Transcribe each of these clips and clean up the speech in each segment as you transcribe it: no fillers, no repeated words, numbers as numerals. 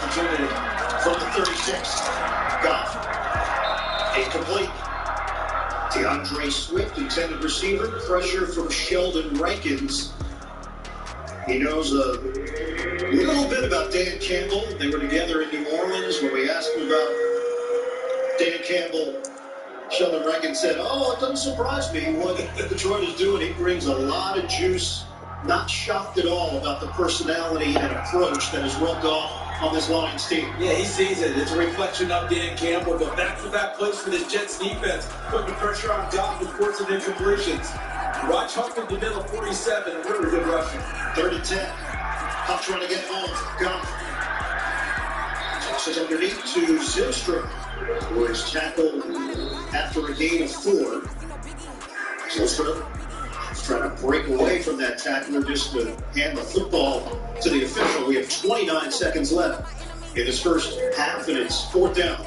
opportunity from the 36. Goff. Incomplete. DeAndre Swift, intended receiver. Pressure from Sheldon Rankins. He knows a little bit about Dan Campbell. They were together in New Orleans. When we asked him about Dan Campbell, Sheldon Rankins said, "Oh, it doesn't surprise me what Detroit is doing. He brings a lot of juice. Not shocked at all about the personality and approach that has rubbed off on this Lions team." Yeah, he sees it. It's a reflection of Dan Campbell, but back-to-back plays for this Jets defense, putting the pressure on Goff with forcing incompletions. Watch Huck in the middle, 47, and really good rushing. 3rd and 10. Huck trying to get home. Goff tosses underneath to Zylstra, who is tackled after a gain of 4. Zylstra trying to break away from that tackler just to hand the football to the official. We have 29 seconds left in this first half, and it's 4th down.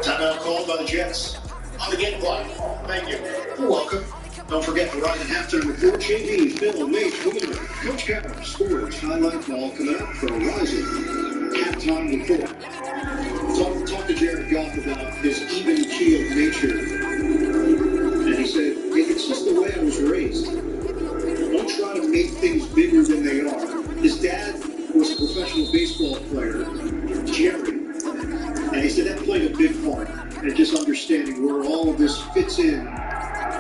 Timeout called by the Jets on the game clock. Thank you. You're welcome. Don't forget to write the halftime report. JB, Phil, and Nate, Wheeler, Coach Capper, scores, highlight, ball coming up for Rising halftime report. Talk to Jared Goff about his even-keeled nature. And he said, "It's just the way I was raised. Don't try to make things bigger than they are." His dad was a professional baseball player, Jerry. And he said that played a big part in just understanding where all of this fits in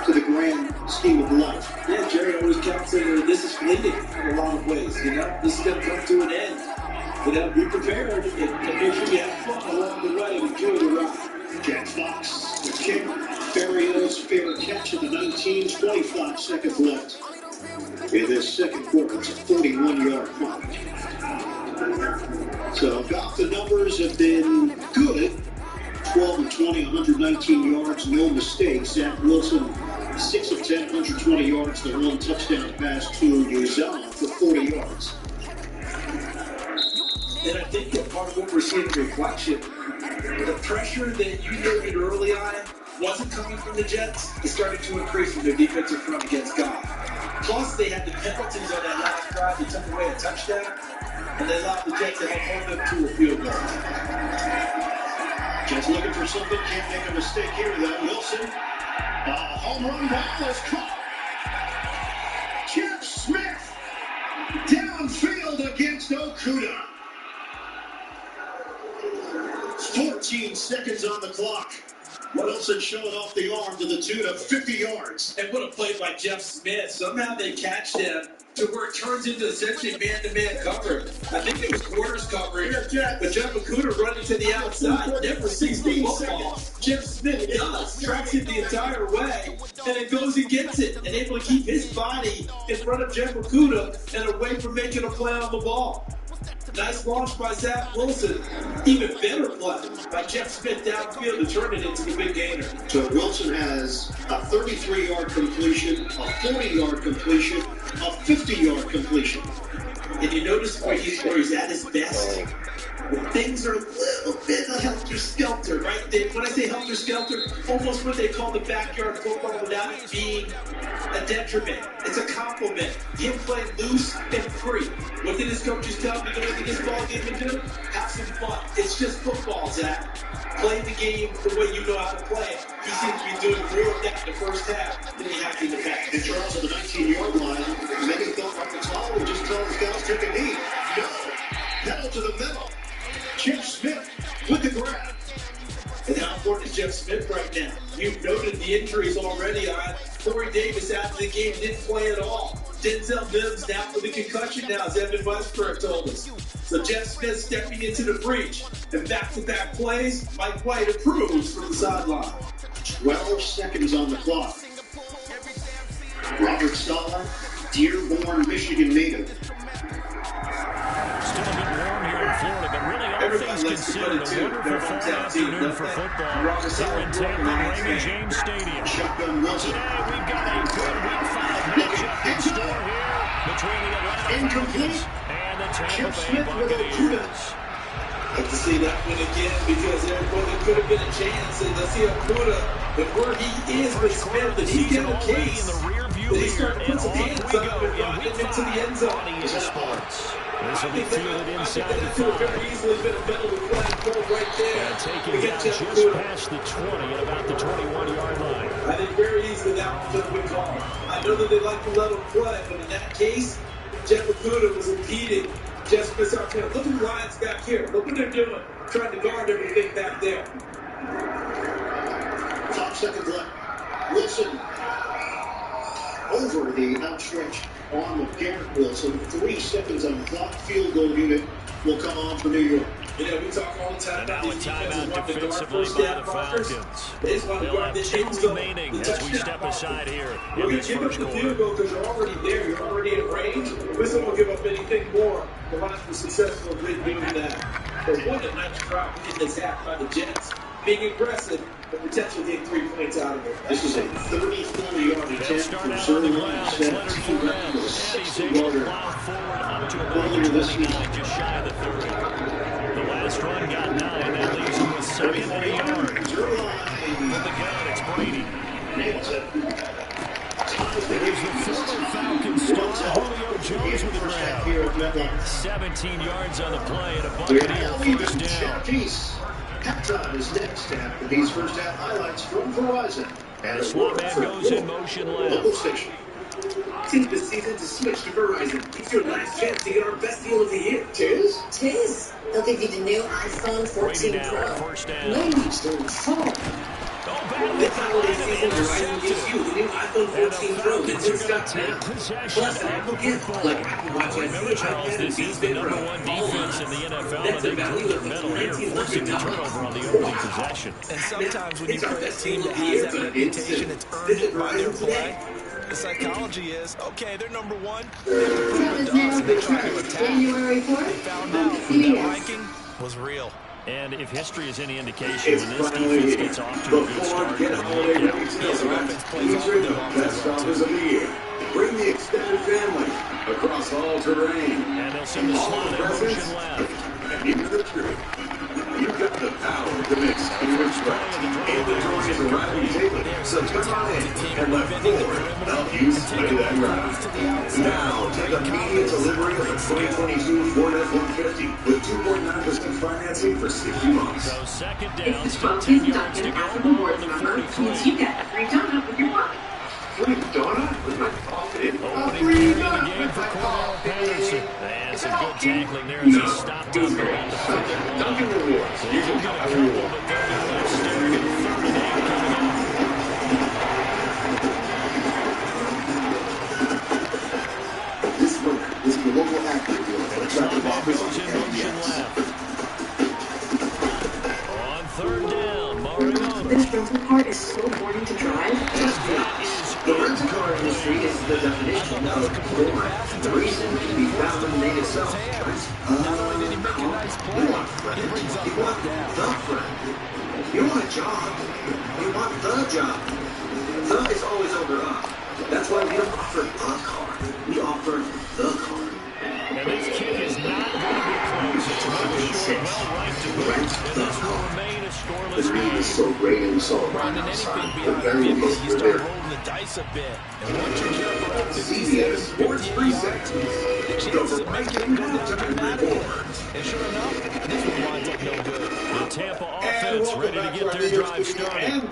to the grand scheme of life. Yeah, Jerry always kept saying, this is fleeting in a lot of ways, you know? This is going to come to an end. You know, be prepared and make sure you have fun along the way and enjoy the ride. Jack Fox, the kick. Berrios, fair catch at the 19, 25 seconds left. In this second quarter, it's a 41-yard punt. So, Goff, the numbers have been good. 12 of 20, 119 yards, no mistakes. Zach Wilson, 6 of 10, 120 yards, the 1 touchdown pass to Uzomah for 40 yards. And I think that part of what we're seeing in reflection, the pressure that you noted early on wasn't coming from the Jets. It started to increase from their defensive front against Goff. Plus, they had the penalties on that last drive. They took away a touchdown, and they allowed the Jets to hold them to a field goal. Jets looking for something. Can't make a mistake here, though. Wilson. Home run ball is caught. Jeff Smith downfield against Okudah. 14 seconds on the clock. Wilson showing off the arm to the tune of 50 yards. And what a play by Jeff Smith. Somehow they catch them to where it turns into essentially man-to-man coverage. I think it was quarters coverage, but Jeff Okudah running to the outside. Never sees the football. Jeff Smith does. Tracks it the entire way, and then goes and gets it, and able to keep his body in front of Jeff Okudah and away from making a play on the ball. Nice launch by Zach Wilson. Even better play by Jeff Smith downfield to turn it into the big gainer. So Wilson has a 33-yard completion, a 40-yard completion, a 50-yard completion. And you notice where he's at his best? When things are a little bit helter-skelter, right? When I say helter-skelter, almost what they call the backyard football without it being a detriment. It's a compliment. Him playing loose and free. What did his coaches tell him to go into this ball game and do? Have some fun. It's just football, Zach. Play the game the way you know how to play it. He seems to be doing more of that in the first half than he has in the back. And Charles at the 19-yard line, many thought Uncle Tom would just tell his guys take a knee. No. Pedal to the middle. Jeff Smith with the grab. And how important is Jeff Smith right now? You've noted the injuries already on Corey Davis after the game didn't play at all. Denzel Mims down for the concussion now, as Evan Westbrook told us. So Jeff Smith stepping into the breach. And back-to-back plays, Mike White approves from the sideline. 12 seconds on the clock. Robert Saleh, Dearborn, Michigan native. Still a bit warm here in Florida, but really all things considered, a wonderful fall afternoon for football here in Tampa, Raymond James Stadium. Shotgun Wilson. Today we've got a good Week 5 matchup in store here between the Atlanta Falcons and the Tampa Bay Buccaneers. Like to see that one again because there could have been a chance, and let's see Okudah, but where he is with Smith, and he's got a case that he's starting to put some hands up and run him into the end zone. Sports. This will be fielded inside the 5. Very easily been a penalty flag thrown right there. And taken down just past the 20 at about the 21-yard line. I think very easily that one could have been called. I know that they like to let him play, but in that case, Jeff Okudah was impeding Jesper Sarkisian. Look at the Lions back here. Look what they're doing. Trying to guard everything back there. 5 seconds left. Wilson over the outstretched arm of Garrett Wilson. 3 seconds on the clock. Field goal unit will come on for New York. You know, we talk all the time And now about a these timeout defenses defensively by the Falcons. They just want to They'll guard have this 2 end zone. remaining The as we touchdown step ball. aside here We're in going this to give up first the quarter. field goal because you're already there. You're already in range. We still won't give up anything more. The Lions were successful in doing that. But what a nice drop in this half by the Jets. Being aggressive, but potentially getting 3 points out of it. This is a 34-yard They'll attempt start from out on the Zerline. ground. It's Leonard 17 Fournette. with a And he's able to 60-yarder. plow forward up to about Earlier the this 29, season. just shy of the 30. The last run got 9. That leaves him with 2nd and a yard. From the gun, it's Brady. Nails it. There's the former Falcons star, Julio Jones with the grab. Here at MetLife. 17 yards on the play and a We're Buccaneer now even. first down. Cherokee. Halftime is next after these first half highlights from Verizon. And The swap man goes in motion local left. station. Take the season to switch to Verizon. It's your last chance to get our best deal of the year. Tis? Tis. They'll give you the new iPhone Brady 14 now, Pro. first down. No need to install. Oh, battle This holiday season, Verizon gives you the new iPhone 14 Pro that's in stock take now. possession Plus, of Apple the Gift, football. like Apple Watch SE, Remember, Charles, iPad, and this is Beats the Fit number Pro. 1 All defense in on the us. NFL, That's and they a value proved their of mettle here, forcing the $1,900. turnover on the opening possession. And sometimes when you It's our play a best team deal that of the has year, that but reputation, it's earned Visit it by their Verizon play. today. The psychology is, okay, they're number 1. Travis Mail returns January 4th Found on out that CBS. ranking was real. And if history is any indication, It's when this finally defense here. gets off to a The good Ford start, Get they Holiday look out. Retail This Event offense plays off featuring the the offense best well, offers of the year. Bring the extended family across all terrain. And they'll send the All slot in presents motion left. and even the truth. You've got the power to mix English right. Inventory is arriving daily. So come on in and let Ford help you slay that ride. Now, take immediate delivery of the 2022 Ford F-150 with 2.9% financing for 60 months. So second down, It's the still 12 10 yards to go. after the Ball board on the number 43. means you get a free donut with your pocket. Free donut with my coffee. Opening carry of the game for Cordell Patterson. And some good tackling there as he stopped up around the 51. Dunkin' Rewards. They will get a couple, but they'll be left staring at 3rd and 8 coming up. This winter, this is the local actor dealer for attractive offers on Goes in motion MBS. left. On 3rd down, Mariota. This rental car is so boring to drive. Just be honest. The rental-car industry is the definition of boring. The reason can be found in the name itself. Not only did he make a nice play, You want friends. he brings up You want the friend. You want a job. You want the job. The is always over up. That's why we don't offer a car. We offer the car. And this kick is not going to be close. It's well short, well right to boot. And this will remain a The scoreless green game. is so great and so Ron, bright and outside. anything But beyond very 50, close you to start there. rolling the dice a bit. And once you jump around 57, CBS Sports 58 Precinct. yards, the chances of making it go down dramatically. And sure enough, this one winds up no good. The Tampa offense ready to get their drive started. And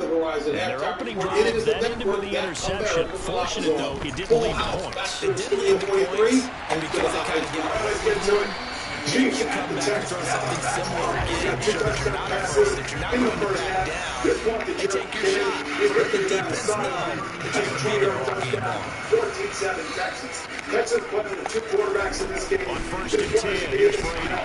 their opening drive, that ended with the interception. Fortunate, though, it didn't lead to points. It didn't lead to points, and because they kind of get into it, you can come back and throw something similar again. Show that you're not afraid, that you're not going to back down, and take your shot. Let the defense know that you can be there all game long. 14-7 Texans. Texans putting the 2 quarterbacks in this game. On 1st and 10, here's Brady.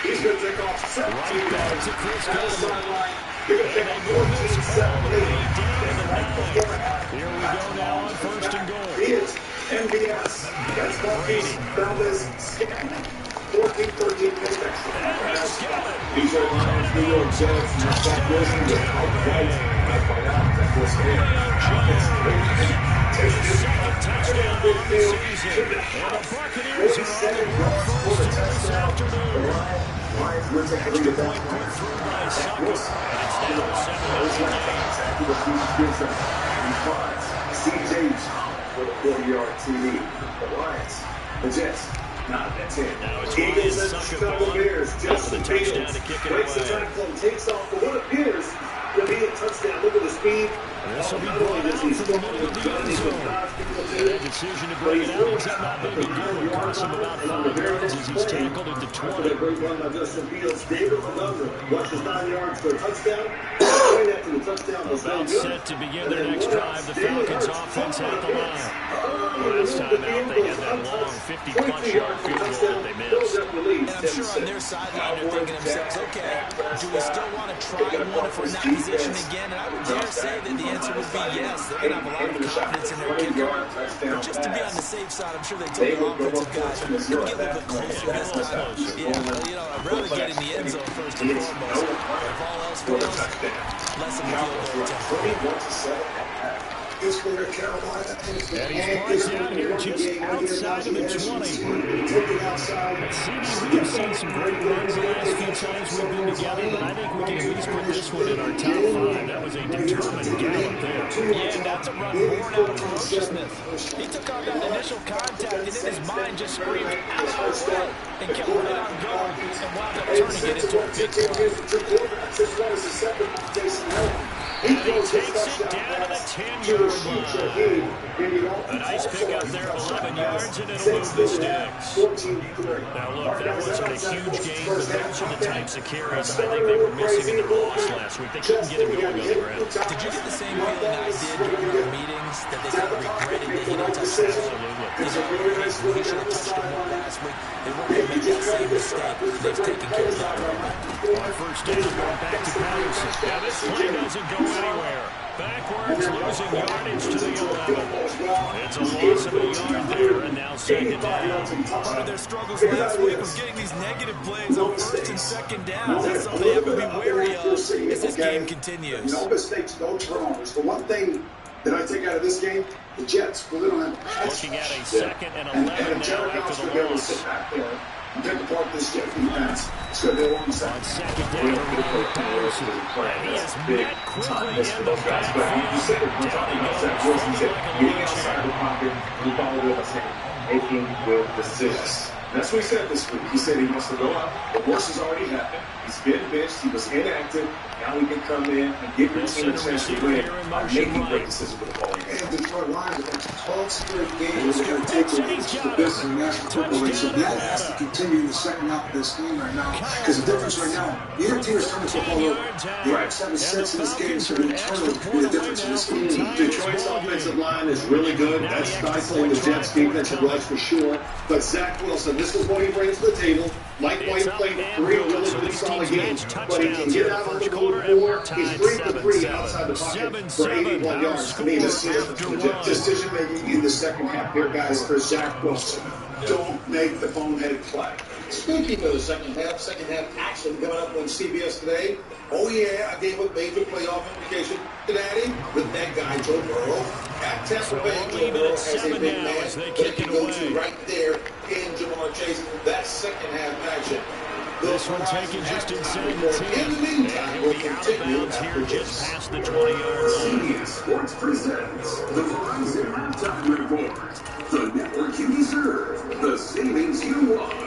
He's going to take off 17 Right back yards to Chris down the Godwin. sideline. They're going to take And a they move this all 14-7 the way lead. down to the 9. Here we go now on 1st and goal. He is MVS. That's Marquise Valdez Scantling. 14-13 Texans. These are Lions, New York Jets. Zach Wilson with Mike White. Mike White out. Zach Wilson in. Second touchdown of the season. And the Buccaneers are on the road first this afternoon. Lions will take the lead at that Point point. put through by Sucker. That's down to 7-0. CJ for the 40-yard TD. The Lions, the Jets, not at 10. Now it's Eagles and Chicago Bears. Justin Fields breaks the tackle and takes off for what appears to be a touchdown. Look at the speed. This will be brought out from the middle of the end zone. And that decision to bring it out ends up not being good. Will cost him about 5 yards as he's tackled at the 20. A great run by Justin Fields. David Montgomery rushes 9 yards for a touchdown. Right after the touchdown was about set to begin their next drive. The Falcons offense at the line. Last time out, they had that long 50-plus yard field goal that they missed. And I'm sure on their sideline they're thinking to themselves, okay, do we still want to try one if we're in that position again? And I would dare say that the answer would be yes. They're going to have a lot of confidence in their kicker. But just to be on the safe side, I'm sure they told their offensive guys, we're going to get a little bit closer this time. Yeah, I'd rather get in the end zone first and foremost. If all else fails, less of a field goal attempt. And he's brought down here just outside of the 20. CD, we've seen some great runs the last few times we've been together, but I think we can at least put this one in our top 5. That was a determined gallop there. Yeah, and that's a run born out of ferociousness. He took on that initial contact, and in his mind just screamed, out of my way, and kept right on going, and wound up turning it into a big run. And he takes it down to the 10-yard line. A nice pickup there of 11 yards, and it'll move the sticks. Now, look, that wasn't a huge gain, but those are the types of carries I think they were missing in their loss last week. They couldn't get him going on the ground. Did you get the same feeling I did during our meetings, that they kind of regretted that he didn't touch the ball? Absolutely. He should have touched him more last week. They weren't going to make that same mistake. They've taken care of that. On first down, going back to Patterson. Now, this play doesn't go anywhere. Backwards, losing yardage to the 11. It's a loss of a yard there, and now second down. Part of their struggles last week was getting these negative plays on first and second down. That's something they have to be wary of as this game continues. No mistakes, no turnovers. The one thing that I take out of this game, the Jets, looking at a second and 11 now after the loss. I'm taking apart this Jet defense. It's going to be a long second. On second down, Patterson. And he is met quickly in the backfield. Down he goes, getting outside the pocket. He followed up saying, making good decisions. That's what he said this week. He said he wants to go out. The worst has already happened. He's been benched. He was inactive. Now he can come in and give your team a chance to win by making great decisions with the ball. And Detroit Lions against 12 straight games. It's going to take the best in the National Football League. So that has to continue in the second half of this game right now. Because the difference right now, either team is turning the football over. The outside sets in this game is going to determine the difference in this game. Detroit's offensive line is really good. That's stifling the Jets' defensive rush for sure. But Zach Wilson, this is what he brings to the table. Mike White played 3 really good solid games, but he can get out on the goal more. He's 3 for 3 outside the pocket for 81 yards. To me, this is decision-making in the second half here, guys, for Zach Wilson. Don't make the boneheaded play. Speaking of the second half action coming up on CBS today. Oh, yeah, I gave a major playoff implication to Daddy with that guy, Joe Burrow. At Tampa Bay, Joe Burrow has a big man that he can go to right there in Jamar Chase. That second half action. This one taken just inside the 10. And he'll be out of bounds here just past the 20-yard line. CBS Sports presents the Verizon Halftime Report. The network you deserve. The savings you want.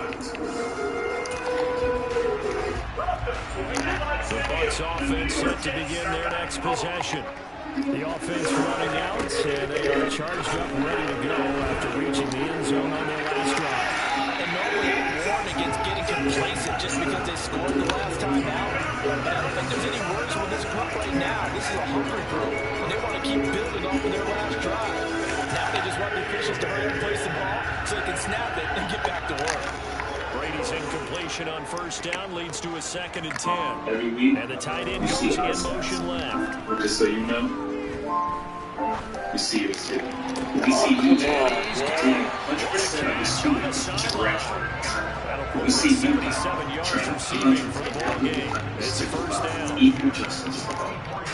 The Bucs offense set to begin their next possession. The offense running out, and they are charged up and ready to go after reaching the end zone on their last drive. And nobody warned against getting complacent just because they scored the last time out. And I don't think there's any words with this group right now. This is a hungry group, and they want to keep building off of their last drive. Now they just want the officials to hurry up and place the ball so they can snap it and get back to work. Brady's incompletion on first down leads to a 2nd and 10. Every week, and the tight end goes in motion left. Just so you know, we see it too. We see you taking 100% of the students to Bradford. We see you 77 yards receiving for the ball game. It's a first down. Equal justice.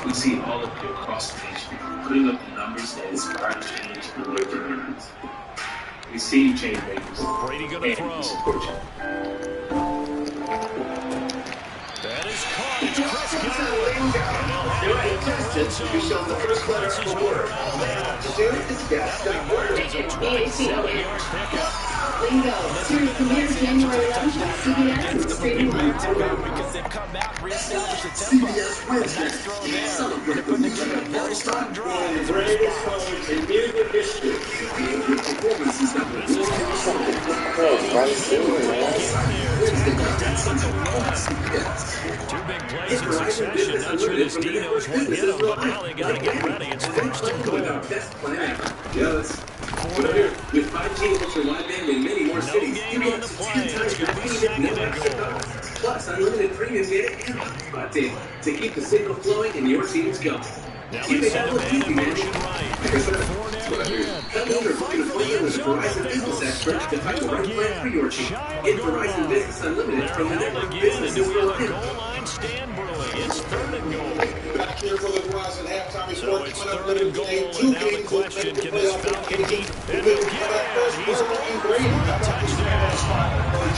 We see all of you across the nation putting up the numbers that inspire change in your communities. We see you change makers. Brady gonna throw. We support you. That is caught. It's Chris Godwin. You show the first letter of the word. The dude is gas. That is a 27-yard pickup. There you go. Series premiere January 11th on CBS and streaming live. Because they've come out, reestablished the tempo. CBS Wednesday. Nice throw there. Celebrate They're putting together a very strong drive. The greatest moments in music history. Performances that will blow your soul. Two big plays in succession. Not sure this Dino's one hit him, but now they got to get ready. It's first and goal. Best plan. Yes. With 5G ultra wideband in many more cities, you game on get the 10 play. times your speed at no extra cost. Plus unlimited premium data and hotspot data to keep the signal flowing and your teams going. Now Keep they it send a out man easy, in man. motion right. Here's what Fournette again. Come over They'll to fight for the Verizon end zone, but Business they will Experts to stop find the him right plan for again. your team. Shy of Get the goal Verizon line. Business Unlimited They're from the held network again, business and is we your have a hit. goal line stand brewing. It's third and goal. Back here for the Verizon halftime So report. it's Coming up third later and goal, today, and two now the games will question, make the can this playoff Falcon game. keep We'll and be again, right back first. he's Burrow going and Brady. How about this man on spot?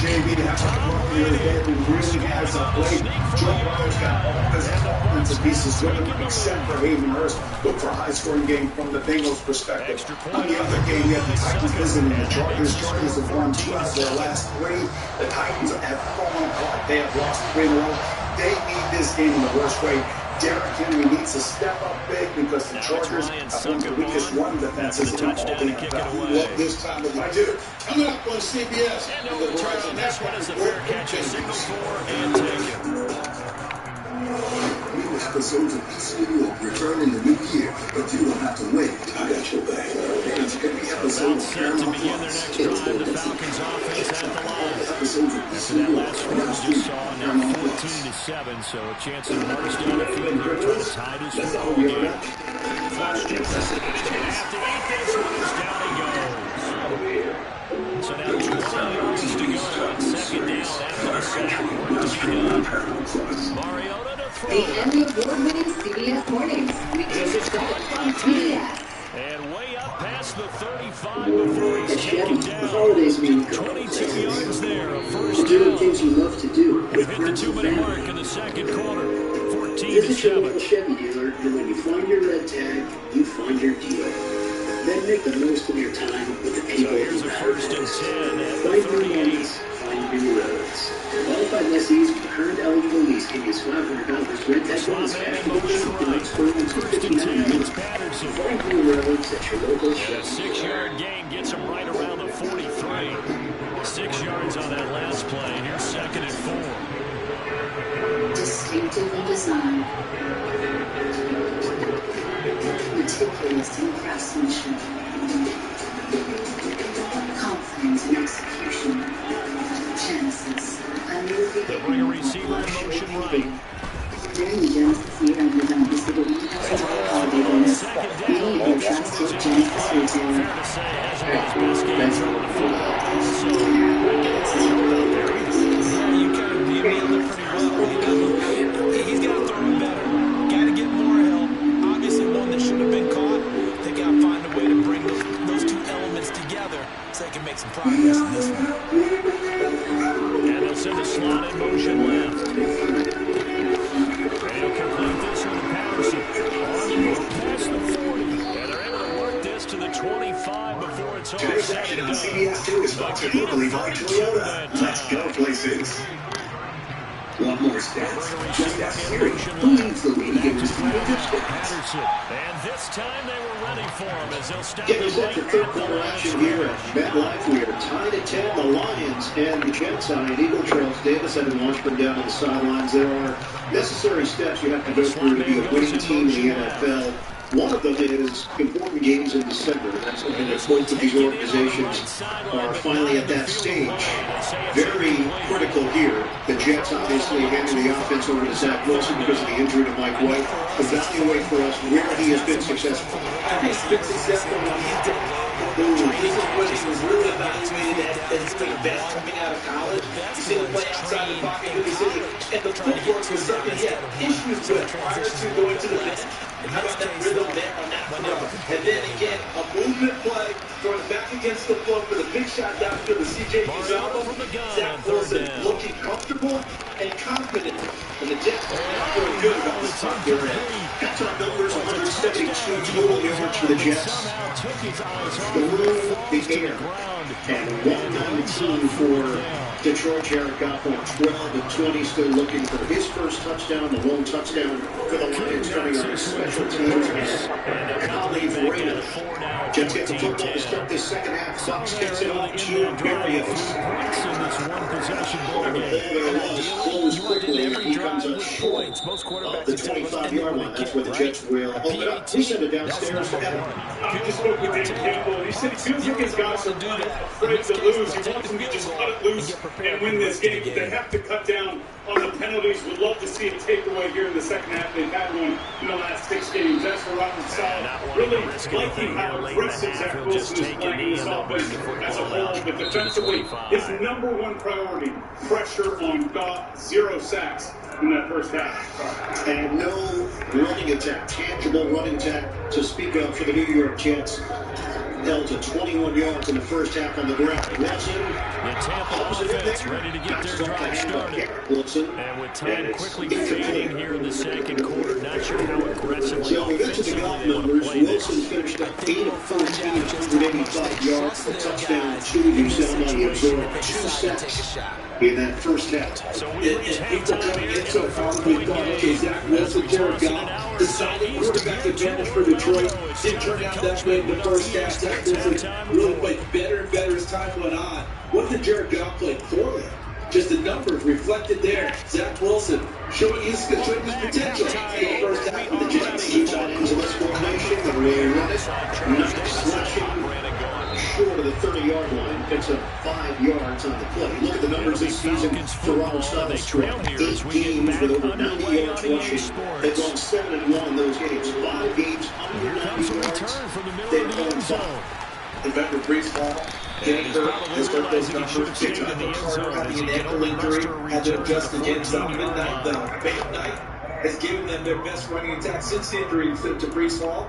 JV to have a run here today. Who really has a play. Joe Burrow's got all his elements and pieces with him, except for Hayden Hurst. Look for a high-scoring game from the Bengals' perspective. On the other game, you have the Titans visiting the Chargers. Chargers have won 2 out of their last 3. The Titans have fallen apart. They have lost 3 in a row. They need this game in the worst way. Derrick Henry needs to step up big because the Chargers have one of the weakest run defenses in all the NFL. Love this time of the year. Coming up on CBS. And no return on this one as the fair catch is signaled for and taken. New episodes of East New York return in the new year, but you don't have to wait. I got your back. It's every episode of Set to Paramount begin their Plus. next drive. The Falcons offense at the line. Episodes of East So New that York. last score we just saw, now 14-7. So a chance to march down the field here, try to tie this football game. Flash Jim have to eat this one as down he goes. So now 20 yards to go on second down after the sack. Work to be done. Mariota to throw. The Emmy Award-winning CBS Mornings. Weekdays at 7 on CBS. And way up past the 35 before he's taken down. Holidays mean 22 yards there, a first doing down. things you love to do. We've hit the 2-minute mark in the second quarter. Visit your local 14-7. Chevy dealer, and when you find your red tag, you find your deal. Then make the most of your time with the So people here's who a matter first and most. 10 at the Find new 38. lanes, find new roads. Qualified lessees with current eligible lease can use $500 red tag bonus cash for the next First and 10, $259 it's Patterson. Find new roads at your local And a Chevy. 6-yard gain gets him right around the 43. 6 yards on that last play. Here's second and 4. Distinctively designed. Meticulous in craftsmanship. Confidence in execution. Genesis. A new They'll bring a beginning. receiver in motion right. During the Genesis year and design is the $1,000 holiday bonus. Second Many down. of your trusted Genesis Fair retailer. to say, hasn't been his best game throwing the football. So, Yeah, you kind of nailed it pretty well. He's got to throw it better. Got to get more help. Obviously, one that should have been caught. They got to find a way to bring those two elements together so they can make some progress in this one. and they'll send a slot in motion left. And he'll complete this one to Patterson. On past the 40. And they're able to work this to the 25 before it's all Today's said action and on done. CBS 2 is sponsored locally by Toyota. Let's go places. Want more stats? Just ask Siri. Who leads the league in receiving touchdowns? Patterson. And this time they were ready for him as they'll stop Getting him set late for third quarter action here at MetLife. We are tied at 10. The Lions and the Jets on an Eagle. Charles Davis having Washburn down on the sidelines. There are necessary steps you have to go through to be a winning team in the NFL. One of them is important games in December. That's something that both of these organizations are finally at that stage. Very critical here. The Jets obviously handing the offense over to Zach Wilson because of the injury to Mike White. Evaluate for us where he has been successful. He's been successful when he's been this is when he was really evaluated as the best coming out of college. You see him play outside the pocket, you see and the footwork was something he had issues with prior to going to the bench. How about that rhythm there on that throw? And then again, a movement play, throwing back against the flow for the big shot downfield to C.J. Uzomah. Zach Wilson looking comfortable and confident. And the Jets are not feeling good about this spot they're in. That's our numbers, 172 total yards for the Jets. Through the air. And 119 for Detroit. Jared Goff on 12 and 20, still looking for his first touchdown, the lone touchdown for the Lions coming on special teams. And Kali Vrana. Jets get the football to start this second half. Fox gets it on to Berrios. Close quickly, and he comes up short of the 25-yard line. That's where the Jets will open up. We'll send it downstairs to Evan. I just spoke with David Campbell. He said he feels like his guys are afraid to lose. He wants them to just cut it loose and win this game. They have to cut down on the penalties. Would love to see a takeaway here in the second half. They've had one in the last 6 games. That's for Robert Saleh. Really liking how aggressive Zach Wilson is playing in this offense as a whole. But defensively, his #1 priority, pressure on Goff, 0 sacks in that first half. And no running attack, tangible running attack to speak of for the New York Jets. Held to 21 yards in the first half on the ground. Wilson, the Tampa offense ready to get their drive started. And with time quickly fading here in the second quarter, not sure how aggressively so we got to the golf numbers. Wilson finished up 8 of 14, 185 yards, a touchdown, 2 UCLA. He absorbed 2 sacks in that first half. So people coming into it probably thought, okay, Zach Wilson, Jared Goff, the solid quarterback advantage for Detroit. Didn't turn out that way in the first half. Zach Wilson really played better and better as time went on. What did Jared Goff play poorly? Just the numbers reflected there. Zach Wilson showing his potential in the first half of the Jets. Keeps on into this formation. The Ray run it. Nice slashing short of the 30-yard line. Picks up 5 yards on the play. Look at the numbers this season for Ronald Saleh's 8 games with over 90 yards rushing. They've gone 7-1 in those games. 5 games under 90 yards. They've gone 5. Remember Brees Hall getting hurt, has hurt those numbers. Big time Carter having an ankle injury, had to adjust against the midnight, the bad night, has given them their best running attack since the injury to Brees Hall.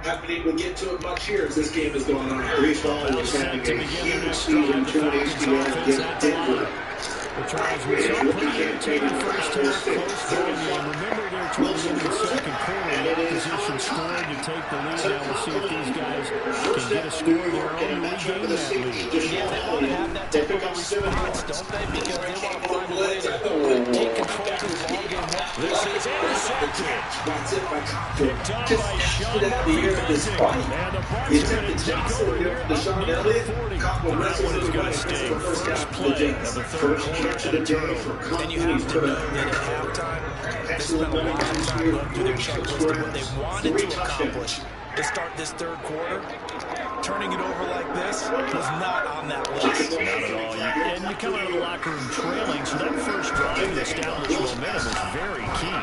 Haven't been able to get to it much here as this game is going on. Brees Hall was having a huge season, 2 ACL against Denver. The Chargers with some pretty entertaining first half, close game. Remember they're trying to get in the second quarter. The opposition scored to take the lead. Now we'll see if these guys can get a score of their own to regain that lead. Yeah, they want to have that typical response, don't they? Because they want to find a way to take control of the ballgame. This is intercepted. Picked up by Sean Elliott. He attempted Johnson here for Deshaun Elliott. Copper wrestles into the right for the first half of the Jets. First catch of the day for Conklin. And you have to know that at halftime, they spent a lot of time going through their checklist of what they wanted to accomplish to start this third quarter. Turning it over like this was not on that list. Not at all. And you come out of the locker room trailing, so that first drive to establish momentum is very key.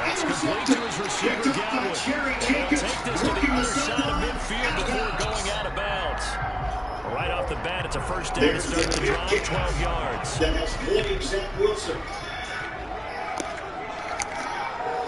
That's complete to his receiver, Galwood. Take this to the other side of midfield before going out of bounds. Right off the bat, it's a first down to start the drive, 12 yards. That has played Zach Wilson.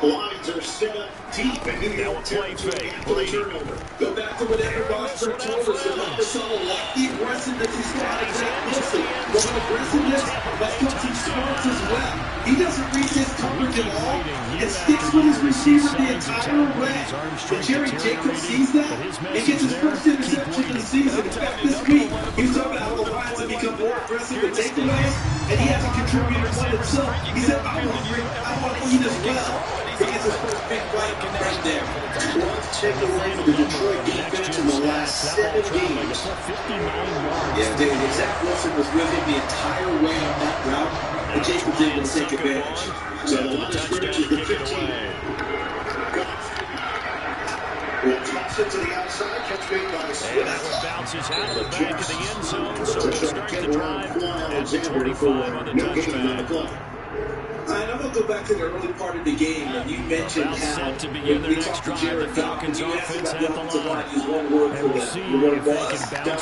Lines are set up deep, and New York territory for the turnover. Go back to what Aaron Rodgers told us about the summer. Like the aggressiveness he's got in Zach Wilson. But with aggressiveness must come some smarts as well. He doesn't read his coverage at all and sticks with his receiver the entire way. And Jerry Jacobs sees that and gets his first interception of the season. In fact, this week, he was talking about how the Lions have become more aggressive with takeaways, and he hasn't contributed one himself. He said, I'm hungry, I want to eat as well. He gets his first big fight right there. 12th takeaway for the Detroit defense in the last 7 games. Yeah, dude, Zach Wilson was with him the entire way on that route, and Jacobs able to take advantage. So the line of scrimmage is the 15. Will toss it to the outside, catch made by Smith. And that one bounces out of the back of the end zone, so we'll start the drive at the 25 on the touchback. And I'm going to go back to the early part of the game, and you mentioned how when we talked to Jared Goff, and you asked about the offensive line, use one word for that. The word was back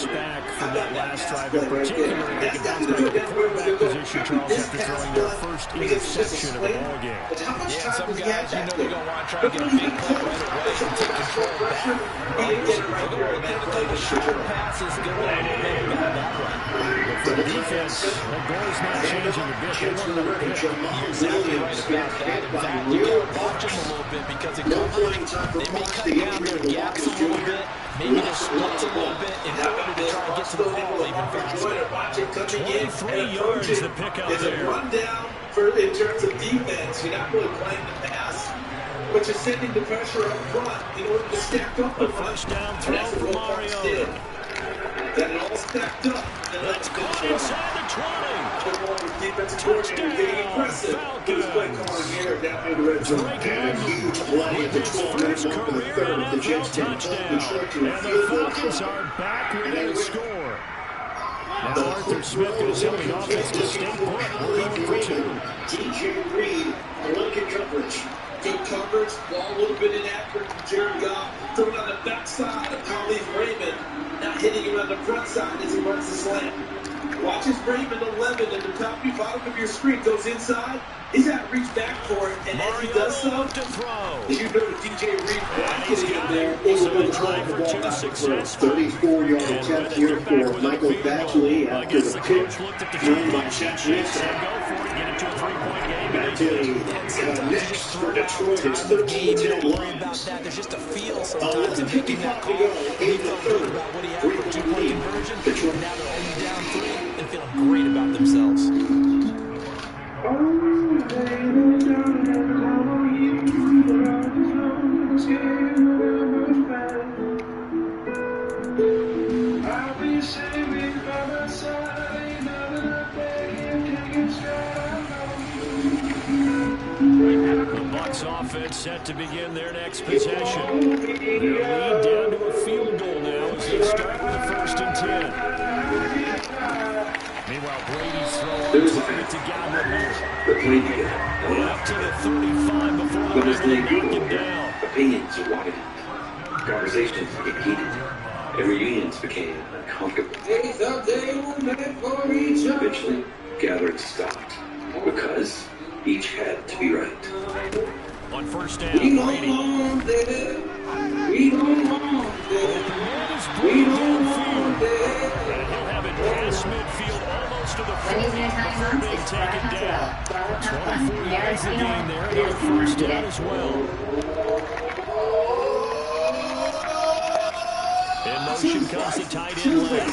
from that last drive in particular. They can bounce back to the quarterback position, Charles, after throwing their first first interception of the ball game. Yeah, some guys, you know they're going to want to try to get a big play right away and take control back. They're going to take the short passes, go a little bit about that way. For the defense, the goal's not changing a bit. They want another pick. You're exactly right about that. In fact, you got to watch them a little bit because it comes they may cut down their gaps a little bit, maybe their splits a little bit in order to try to get to the ball even faster. 23 yards to pick up there. It's a rundown in terms of defense. You're not really playing the pass, but you're sending the pressure up front in order to stack up the first down throw for Mario. Got it all stacked up. Let's go inside the 20. Touchdown, Falcons. Here down near the red zone. And a huge play at the 12-minute mark of the third. The Jets can hold short to a field goal. Falcons are back ready to score. Now Arthur Smith going to tell the offense to stay put. We're going for two. DJ Reed, blanket coverage. Good coverage, ball a little bit inaccurate from Jared Goff. Throwing on the backside of Khalif Raymond. Not hitting him on the front side as he runs the slant. Watch his Raymond 11 at the top and bottom of your screen. Goes inside. He's got to reach back for it. And as he does so, as you know, DJ Reed blocking him there. Able to try for two success. 34-yard attempt here for Michael Batchley after the pick thrown by Chet Wilson. Next for Detroit, it's 13-10 Lions. There's just a feel sometimes in making that call. We felt good about what he had for two-point conversion. Now they're only down 3 and feeling great about themselves. The Bucs offense set to begin their next possession. Their lead down to a field goal now as they start with the 1st and 10. Meanwhile, Brady's throw on target to Gallup. Up to the 35 before the Bears knock him down. Opinions are widened. Conversations became heated. And reunions became uncomfortable. Eventually, gatherings stopped because each had to be right. On first down, Brady. We don't want And he'll have it past midfield, almost to the 40 before being taken down. 24 yards a gain there, and on first down as well. In motion comes the tight end left.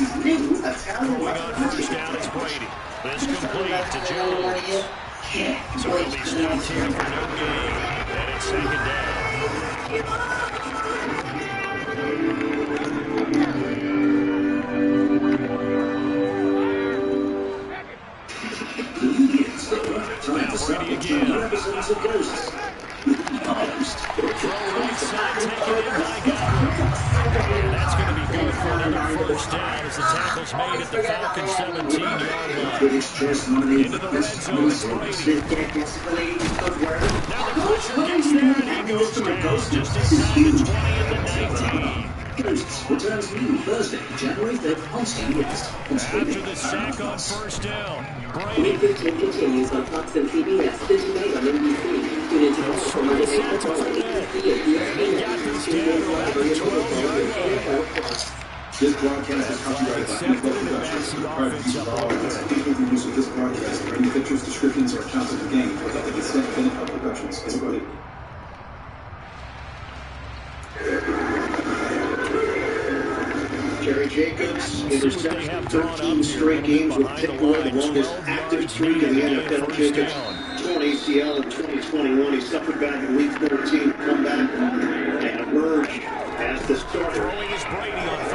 Going on first down is Brady. This complete to Jones. So he'll be stopped here for no gain. And it's second down. Brady again. Throw right side, taken in by Gallup. And that's going to be good for another first down as the tackle's made at the Falcons' 17-yard line. Into the red zone is Brady. Now the pressure gets there and he goes down just inside the 20 and the 19. Returns new Thursday, January 3rd on CBS. After the sack on first down, Brady. Continues on Fox and CBS today on NBC. Tune into both from Monday night on NBC. And they got this down around the 12-yard line. This broadcast is copyrighted by Network Productions. Prior to use of this broadcast, or any pictures, descriptions, or accounts of the game without the consent of Network Productions is avoided. Jerry Jacobs interception 13 straight games with Pittsburgh, the longest active streak in the NFL. Jacobs torn ACL in 2021. He suffered back in week 14, come back and emerge as the starter.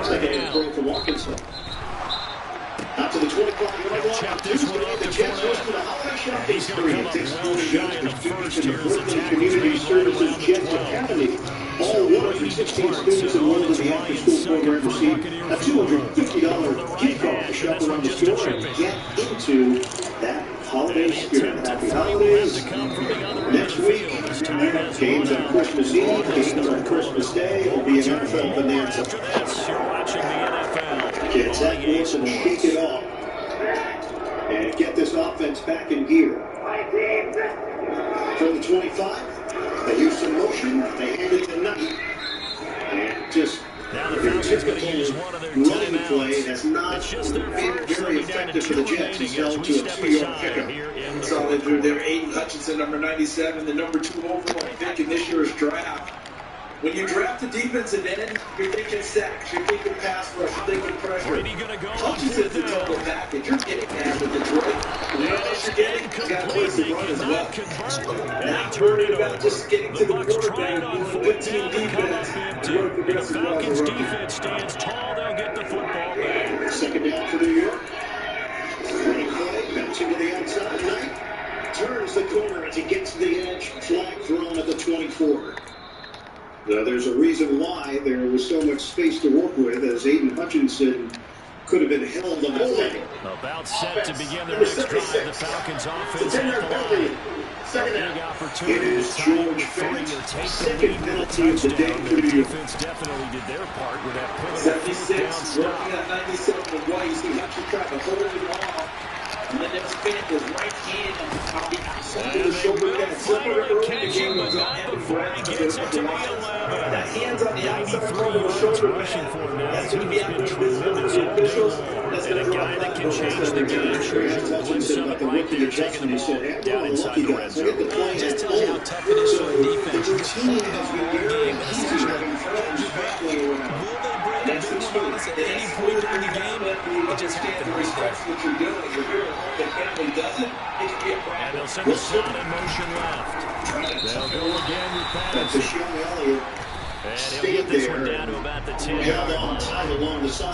Second throw from Arkansas. Out to the 25-yard line. Tuesday, the Jets hosted a holiday shopping spree. It takes 40 yards to students in the Brooklyn Community Services Jets Academy. All 116 students enrolled in the after-school program receive a $250 gift card to shop around the store and get into that holiday spirit. Happy holidays. Next week, games on Christmas Eve, games on Christmas Day. It'll be an NFL bonanza. Can Zach Wilson shake it off and get this offense back in gear? play has not been very effective for the Jets. He's held to a 2-yard pickup. That's all they do there. Aiden Hutchinson, number 97, the number 2 overall pick in this year's draft. When you draft a defensive end, you're thinking sacks, you're thinking pass rush, you're thinking pressure. Hutchinson's the total package. You're getting that with Detroit. You know what else you're getting? You got a place to run as well. Not worried about just getting to the quarterback and doing good team defense. The Falcons defense stands tall. They'll get the football back. Second down for New York. Running play, bouncing to the outside. Knight turns the corner as he gets to the edge. Flag thrown at the 24. There's a reason why there was so much space to work with, as Aiden Hutchinson could have been held on the play. About set to begin their next drive. The Falcons offense at the line. Big opportunity. It is George Fentz. Second penalty of the day for New York. Defense definitely did their part with that pivotal 76, working at 97 with White. You see Hutchinson trying to hold it off. And then there's Fentz with right hand on the outside of the shoulder. That hands on the outside of the shoulder. That's going to be out there for the officials. That's going to drop that. Can change the game. Sure, Hutchinson got the rookie adjustment. He said, down inside the red zone. Just tells you how tough it is for a defense. The routine has been very easy. Will they break a big one on us at any point during the game? It just happened right there. What you're doing, if you're a the family doesn't, it could be a problem. And they'll send the slot in motion left. They'll go again with Patterson. And he'll get this one down to about the 10-yard line.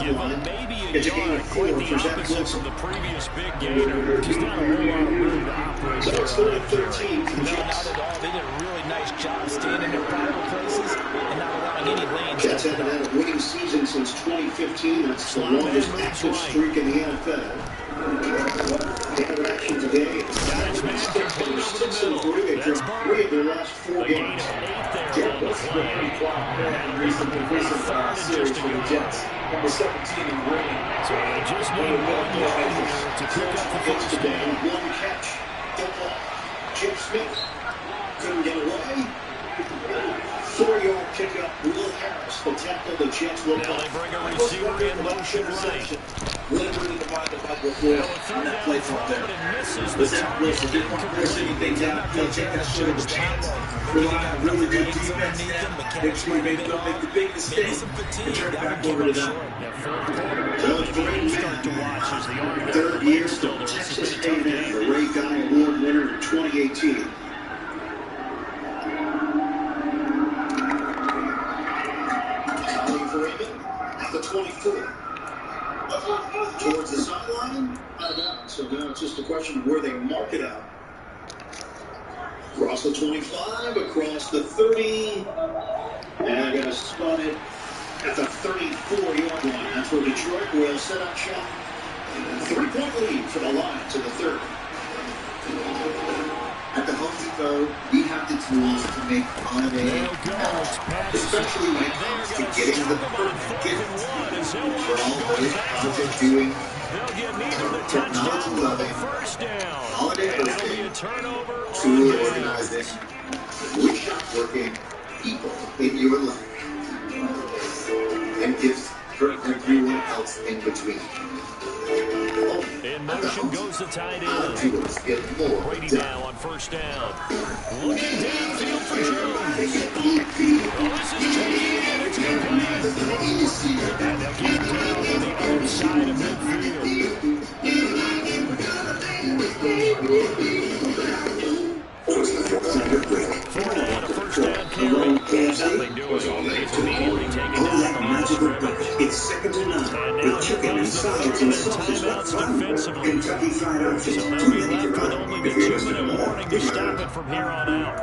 Give him maybe a yard, quite the opposite from the previous big gainer. Just not a whole lot of room to operate there on that carry. No, not at all. They did a really nice job staying in their proper places and not allowing any lanes. Jets haven't had a winning season since 2015. That's the longest active streak in the NFL. Counter action today. The Giants have stepped under 6 and 3. They've dropped 3 of their last 4 games. What's the pretty quiet recent series for the Jets? Number 17 in green. So they just need one more to pick up the first down. One catch. Jim Smith couldn't get away. 4-yard pickup. Will Harris, the tackle the Jets look Now they bring a receiver in motion right. Literally divided by the floor on that play from there. But that listen, they want to push anything down. They'll take that shit over chance. Rely on really good defense now. Make sure you don't make the big mistake and turn it back over to them. Third year from Texas A&M, the Ray Guy Award winner in 2018. At the 24. Towards the sideline, out of bounds. So now it's just a question of where they mark it out. Across the 25, across the 30, and they're going to spot it at the 34-yard line. That's where Detroit will set up shop. 3-point lead for the Lions in the third. At the Home Depot, we have the tools to make holiday happen, especially when it comes to getting the perfect gift for all those project doing, technology loving, holiday hosting, tool organizing, woodshop working people in your life, and gifts for everyone else in between. In motion goes the tight end. Get more Brady now on first down. Looking downfield for Jones. This is tricky, and it's complete. And they'll get it down on the outside of midfield. 4 down, a first down carry. Nothing doing. It's immediately taken down at the line of scrimmage. It's 2nd and 9 with chicken and sides and sausage left front. Kentucky Fried Options. So they'll be left with only the 2-minute warning to stop it from here on out.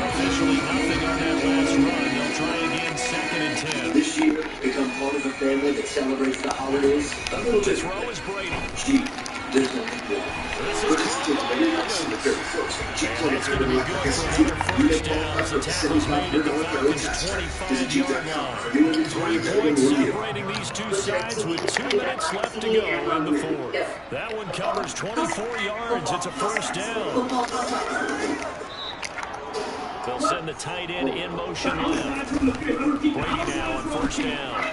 Officially nothing on that last run. They'll try again 2nd and 10. This year, become part of a family that celebrates the holidays a little bit. Throw is Brady. Gee, there's no need more. But it's still very nice in the 31st. Jeep It's going to be good for another first down as the tackle's made at the Falcons' 25-yard line. 3 points separating these two sides with 2 minutes left to go in the fourth. That one covers 24 yards. It's a first down. They'll send the tight end in motion left. Brady now on first down.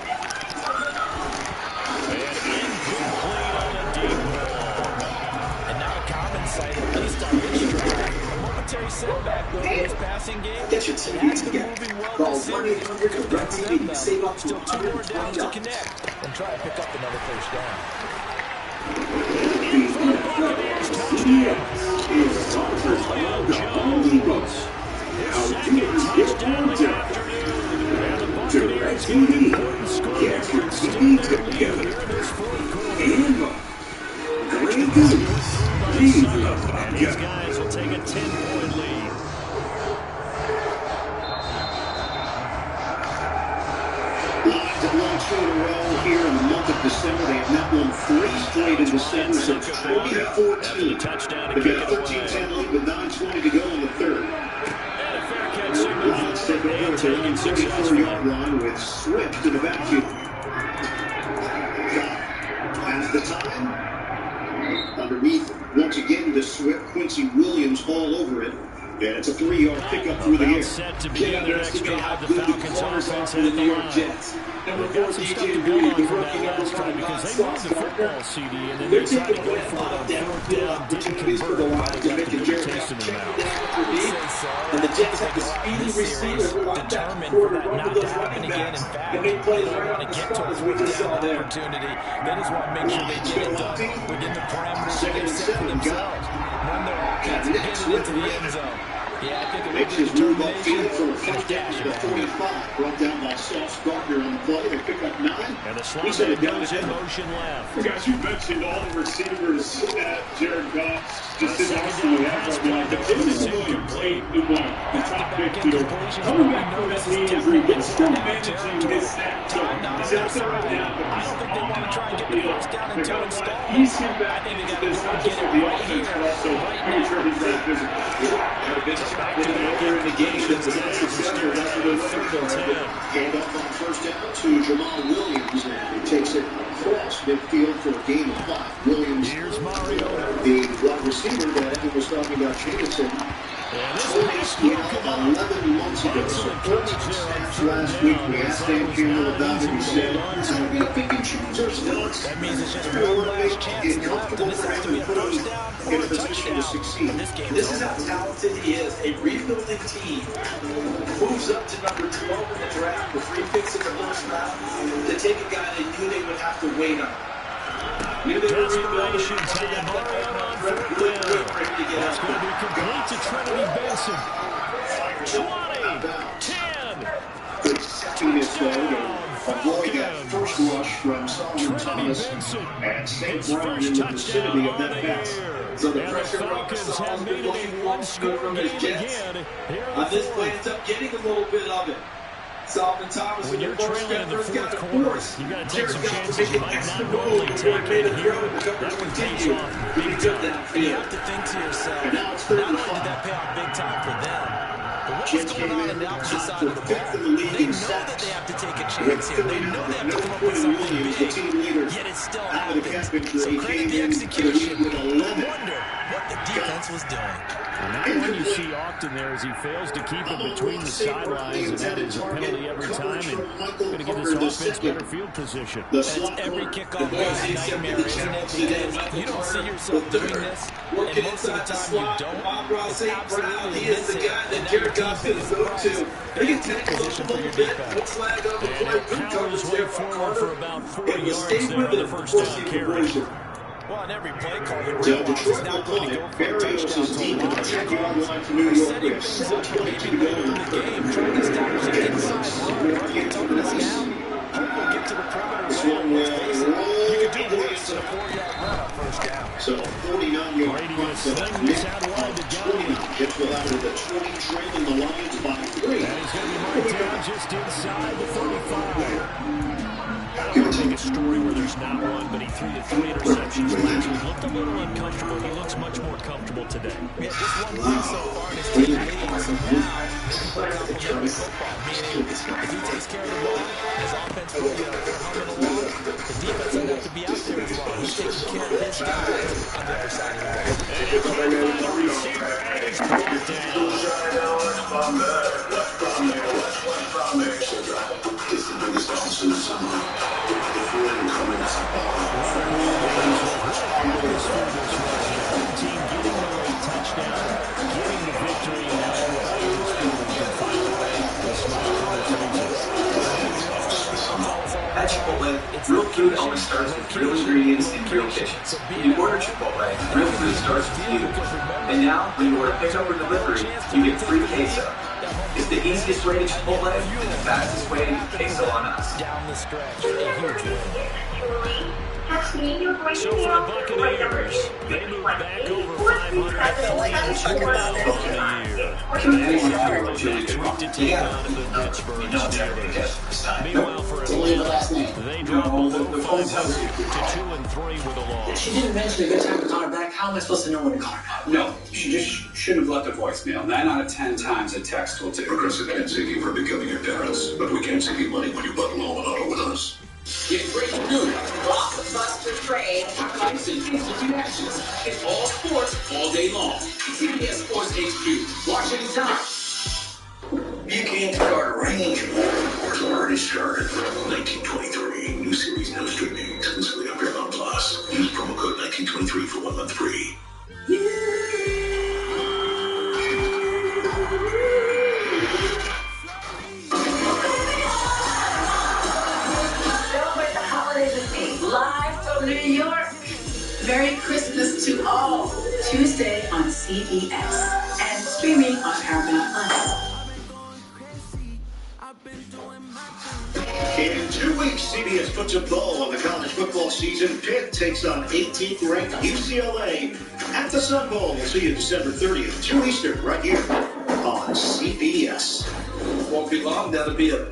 And incomplete on a deep ball. And now a common sight, at least on this drive. A momentary setback, though, in this passing game. Get your TV together. Moving well Call this series. 1-800-DIRECTV. Save up to Still 2 more downs to $120. connect and try to pick up another first down. CBS is sponsored by the Home Depot. Our dealers get more done. DIRECTV. Get your TV together. And Grey Goose. And these guys will take a 10-point lead. Lions have won 2 in a row here in the month of December. They have now won 3 straight in December since 2014. They've got a 13-10 lead with 9:20 to go in the third. Lions take over at their own 34-yard line with Swift to the backfield. Has the time. Underneath, once again, to Swift. Quincy Williams all over it. And it's a 3-yard pickup through the air. Set to begin the next drive. The Falcons offense for the at New the York line. Jets. Number They've 4, got some stuff DJ to build Reed, on the from rookie that number last drive 1 because they Sauce moved the Gardner. football, CD, and then They're they tried to taking go away a for lot it of on 4th downfield down. Didn't opportunities for the convert. Lions They to got make the a Jared taste in Goff their check mouth. down for me. And the Jets have a speedy receiver who like that Determined quarter for that run not with to those happen running again. backs. In fact, And make plays they right want on to the get to spot a as we fourth just saw down there. opportunity. They just want to make sure they get it done within the parameters that they set for themselves. Run their offense and get it into the end zone. Yeah, I think it Makes will be his move determination. upfield for a first down to the 45. Brought down by Sauce Gardner on the play. They pick up 9. And the He said slot it down goes in ahead. motion left. Guys, you mentioned all the receivers at Jared Goff just didn't actually have right now. But James Williams, 8-1, the top pick here. Coming back from that knee injury, but still managing his snap. So he's out there right now. I don't think they want to try and get the first down in 2 installments. He's him back I think they got into to this, not get just it for the right offense, here, but also right making now. sure he's ready physically. Earlier in the game, that's successful. That's what they're looking for. Hand off on first down to Jamal Williams, and he takes it across midfield for a gain of 5. Williams, Here's Mario. the wide receiver that Evan was talking about, Jameson. Went out 11 months ago, so 14 snaps last week. We asked Dan Campbell about it. He said, I don't know if he can choose our stunts. That means it's just one last chance left, and this has to be a first down or In a a position to touchdown. succeed. This game This is is how over. talented he is. A rebuilding team moves up to number 12 in the draft with 3 picks in the first round to take a guy they knew they would have to wait on. Knew they were rebuilding. Desperation time. Mario on 4th down. That's going to be complete to Trinity Benson. 20, 10. Good safetiness, though, to avoid that first rush from Solomon Thomas and St. Brian in the vicinity of that pass. So the And the pressure Falcons have made it a one-score game again. Here in on the this play, fourth. ends up getting a little bit of it. Solomon Thomas When with you're the first trailing in the first fourth got quarter, force. you got to take Jared some Goff to chances make you an might extra not move normally before he take. made And a here, throw. The coverage that one pays continued. off He big took time. that You field. have to think to yourself, And now it's not 35. only did that pay off big time for them, but what was Jets going came on in the opposite top side for of the fifth ball? in the league They in know that sacks. they have to take a With chance here. They 30 know they have no to come up with Quinn something Williams, the big, team leader, yet it still out of the cap happens. injury. So He credit came the in to the league execution. with 11. Wonder what the defense was doing. And that one you see often there as he fails to keep it between the sidelines, and that is a penalty every time, and going to give this offense better field position. That's every kickoff is a nightmare, isn't it? Because you don't see yourself doing this, and most of the time you don't. It's absolutely He is the guy that Jared Goff's going to go to. They can take a little bit. Looks flag up and play. Good coverage there from For Carter. about 4 And yards stayed there with on the it first before down seeing carry. conversion. Well, on every play call, you So realize Detroit it's not will going to punt go it. for a Barrios touchdown is to deep a in the lot. 10-yard line for New They're York. setting We have things up, 7:22 maybe to go later in in the the third. game, trying to establish an inside run, right? Toughness now. Hope we'll get to the perimeter This later. one Let's will face it, you could do roll worse than a 4-yard run on first down. So 49-yard Brady punt gonna to sling mid this out wide to go. 29. Gets without it at the 20, trailing the Lions by 3. And he's going to be marked down just inside the 35. I don't want to make a story where there's not one, but he threw the 3 interceptions last week. Looked a little uncomfortable. He looks much more comfortable today. Yeah, just one play so far in his team league, so now he can play complementary football, meaning if he takes care of the ball, his offense will be out there humming along, the defense doesn't have to be out there as long. He's taking care of his guys on the other side of the ball. And he can't find a receiver, and he's brought down. from there. This is the biggest offense of the summer. The Ford incumbents. Team getting the late touchdown, getting the victory, and now can find a way to At Chipotle, real food always starts with real ingredients in real kitchens. When you order Chipotle, real food starts with you. And now, when you order pickup or delivery, you get free queso. It's the easiest way to Chipotle and the fastest way to get queso on us. down the stretch. A huge win. So for the Buccaneers, They move back over 500 Can anyone hear what Julie did wrong? to take on the Pittsburgh You know exactly what that's this time. Meanwhile, for they drop The phone tells you. to 2-3 with a loss. She didn't mention a good time to call her back. How am I supposed to know when to call her? No, she just shouldn't have left a voicemail. 9 out of 10 times a text will do. Progressive can't save you from becoming your parents, but we can save you money when you bundle home and auto with us. Get breaking news. Blockbuster trade. Highlights and instant reactions. It's all sports all day long. CBS Sports HQ. Watch anytime. You can't start a range of wars already started. 1923, new series now streaming exclusively on Paramount Plus. Use promo code 1923 for 1 month free. Celebrate the holidays with me. Live from New York. Merry Christmas to all. Tuesday on CBS and streaming on Paramount Plus. In 2 weeks, CBS puts a bow on the college football season. Pitt takes on 18th ranked UCLA at the Sun Bowl. We'll see you December 30th, 2 Eastern, right here on CBS. Won't be long. That'll be an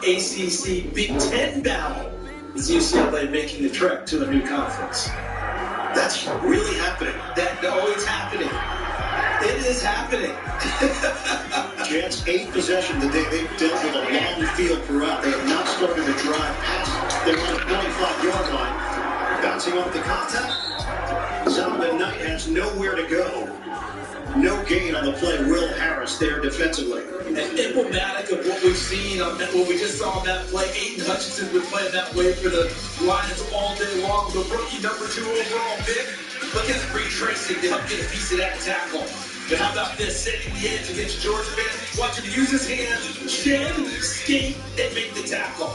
ACC Big Ten battle. Is UCLA making the trek to a new conference? That's really happening. It's happening. It is happening. Jets 8 possession today. They've dealt with a long field throughout. They have not started to drive past their own 25-yard line. Bouncing off the contact. Zonovan Knight has nowhere to go. No gain on the play. Will Harris there defensively. And emblematic of what we've seen on that, what we just saw on that play. Aiden Hutchinson been playing that way for the Lions all day long. The rookie number 2 overall pick. Look at the retracing to help get a piece of that tackle. But how about this? Setting the edge against George Pitt. Watch him use his hand, shed, skate, and make the tackle.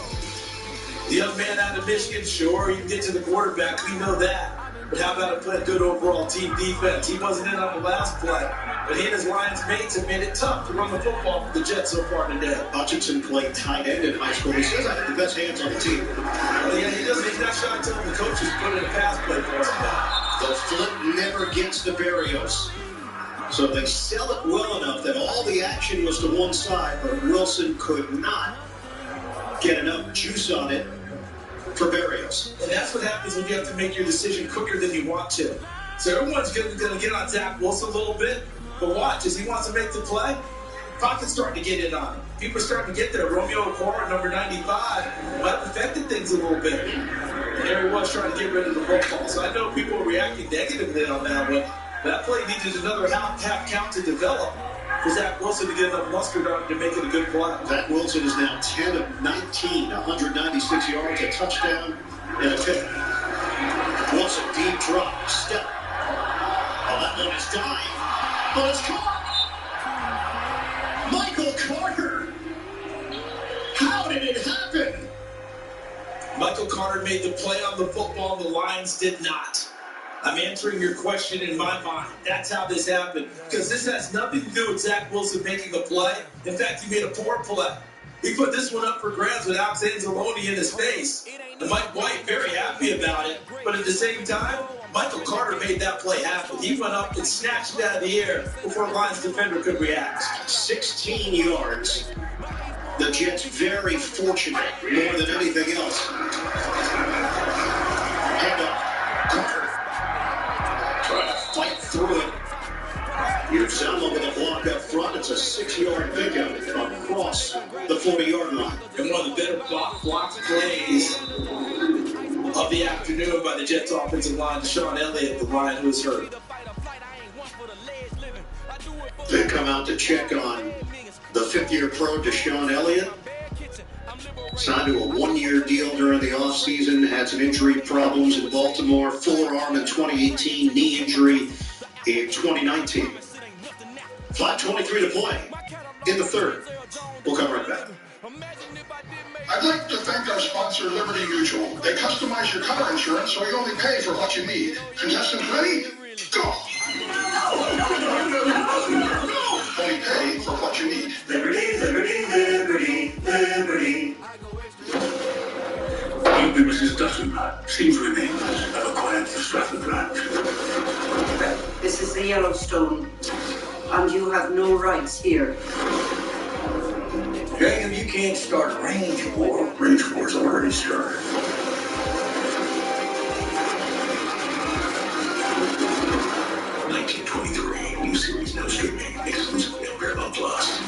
The young man out of Michigan, sure, you can get to the quarterback. We know that. But how about a good overall team defense? He wasn't in on the last play. But he and his Lions mates have made it tough to run the football for the Jets so far today. Hutchinson played tight end in high school. He says I have the best hands on the team. Well, yeah, he doesn't. He's not shy telling the coaches to put in a pass play for us. The flip never gets to Berrios. So they sell it well enough that all the action was to one side, but Wilson could not get enough juice on it for Berrios. And that's what happens when you have to make your decision quicker than you want to. So everyone's going to get on Zach Wilson a little bit, but watch, as he wants to make the play, pocket's starting to get in on him. People are starting to get there. Romeo Okwara, number 95, might have affected things a little bit. And everyone's trying to get rid of the football. So I know people are reacting negatively on that, but that play needed another half count to develop for Zach Wilson to get enough mustard on it to make it a good play. Zach Wilson is now 10 of 19, 196 yards, a touchdown, and a pick. Wilson, deep drop, step. Oh, that one is dying, but it's caught. Michael Carter. How did it happen? Michael Carter made the play on the football, the Lions did not. I'm answering your question in my mind. That's how this happened. Because this has nothing to do with Zach Wilson making a play. In fact, he made a poor play. He put this one up for grabs with Alex Anzalone in his face. And Mike White very happy about it. But at the same time, Michael Carter made that play happen. He went up and snatched it out of the air before the Lions defender could react. 16 yards. The Jets very fortunate, more than anything else. Hand up. Carter. Trying to fight through it. Here's Zama with a block up front. It's a 6-yard pickup across the 40-yard line. And one of the better block plays of the afternoon by the Jets offensive line, Deshaun Elliott, the line who was hurt. They come come out to check on the fifth-year pro Deshaun Elliott. Signed to a one-year deal during the offseason, had some injury problems in Baltimore, forearm in 2018, knee injury in 2019. 5:23 to play in the third. We'll come right back. I'd like to thank our sponsor, Liberty Mutual. They customize your car insurance so you only pay for what you need. Contestants ready? Go! Only pay for what you need. Liberty, liberty, liberty, liberty. You be Mrs. Dutton. Seems remains of a quiet Stratford Ranch. This is the Yellowstone, and you have no rights here. Jacob, you can't start range war. Range war's already started. New series now streaming exclusively on Paramount Plus.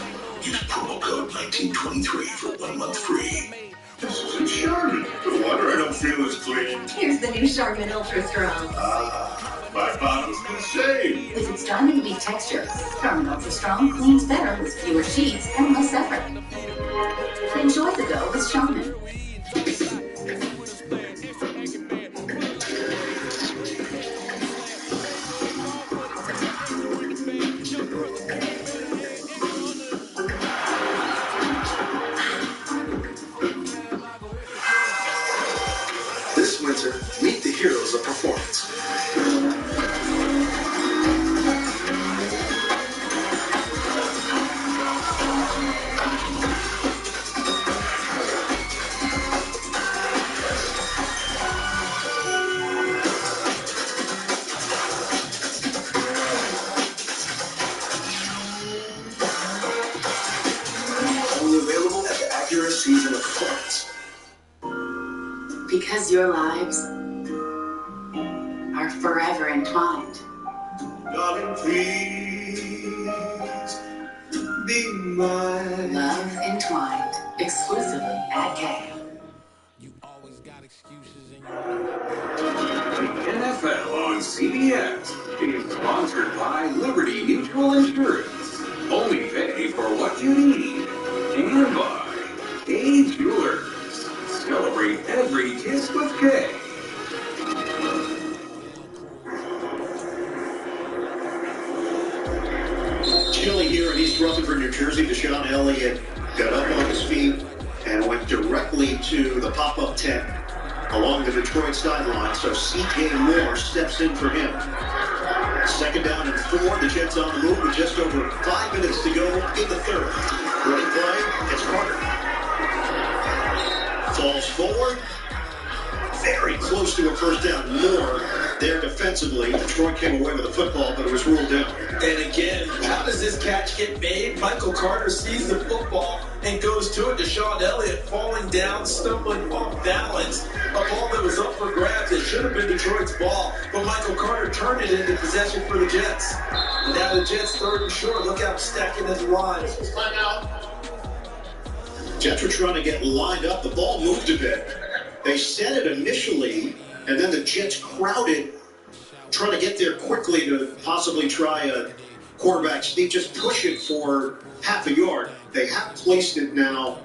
Use promo code 1923 for 1 month free. This is Charmin. No wonder I don't feel as clean. Here's the new Charmin Ultra Strong. My bottom's been saved. With its diamond bead texture, Charmin Ultra Strong cleans better with fewer sheets and less effort. Enjoy the go with Charmin. This winter, meet the heroes of performance. Only available at the Acura Season of Performance. Because your lives are forever entwined. Darling, please be mine. Love entwined. Exclusively at K. NFL on CBS is sponsored by Liberty Mutual Insurance. Only pay for what you need. And by Kay Jewelers. Celebrate every kiss with Kay. Chilly here in East Rutherford, New Jersey. Deshaun Elliott got up on his feet and went directly to the pop-up tent along the Detroit sideline. So C.J. Moore steps in for him. Second down and 4. The Jets on the move with just over 5 minutes to go in the third. Ready play? It's Carter. Falls forward. Very close to a first down. Moore there defensively. Detroit came away with the football, but it was ruled out. And again, how does this catch get made? Michael Carter sees the football and goes to it. Deshaun Elliott falling down, stumbling off balance. A ball that was up for grabs. It should have been Detroit's ball, but Michael Carter turned it into possession for the Jets. And now the Jets third and short. Look out, stacking his lines. Jets were trying to get lined up. The ball moved a bit. They set it initially, and then the Jets crowded, trying to get there quickly to possibly try a quarterback sneak, just push it for half a yard. They have placed it now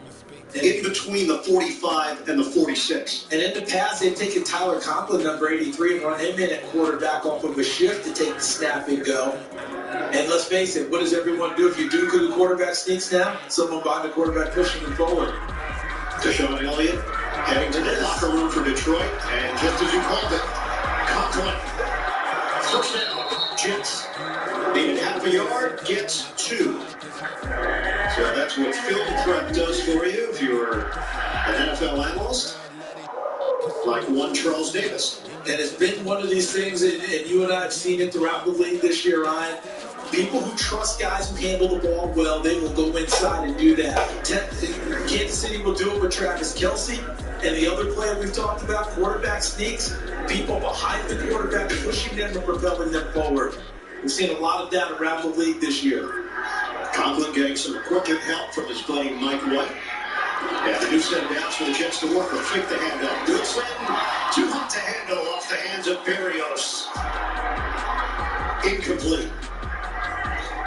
in between the 45 and the 46. And in the past, they've taken Tyler Conklin, number 83, and run him in at quarterback off of a shift to take the snap and go. And let's face it, what does everyone do if you do the quarterback sneaks now? Someone behind the quarterback pushing him forward. Deshaun Elliott heading to the locker room for Detroit, and just as you called it, Conklin. First down, Jets. Needed half a yard, gets 2. So that's what film prep does for you if you're an NFL analyst, like one Charles Davis. And it's been one of these things, and you and I have seen it throughout the league this year, Ryan. People who trust guys who handle the ball well, they will go inside and do that. Kansas City will do it with Travis Kelce. And the other player we've talked about, quarterback sneaks, people behind the quarterback pushing them and propelling them forward. We've seen a lot of that around the league this year. Conklin getting some equipment help from his buddy Mike White. Yeah, the new set of downs for the Jets to work with. Fake the handoff. Wilson, too hot to handle off the hands of Berrios. Incomplete.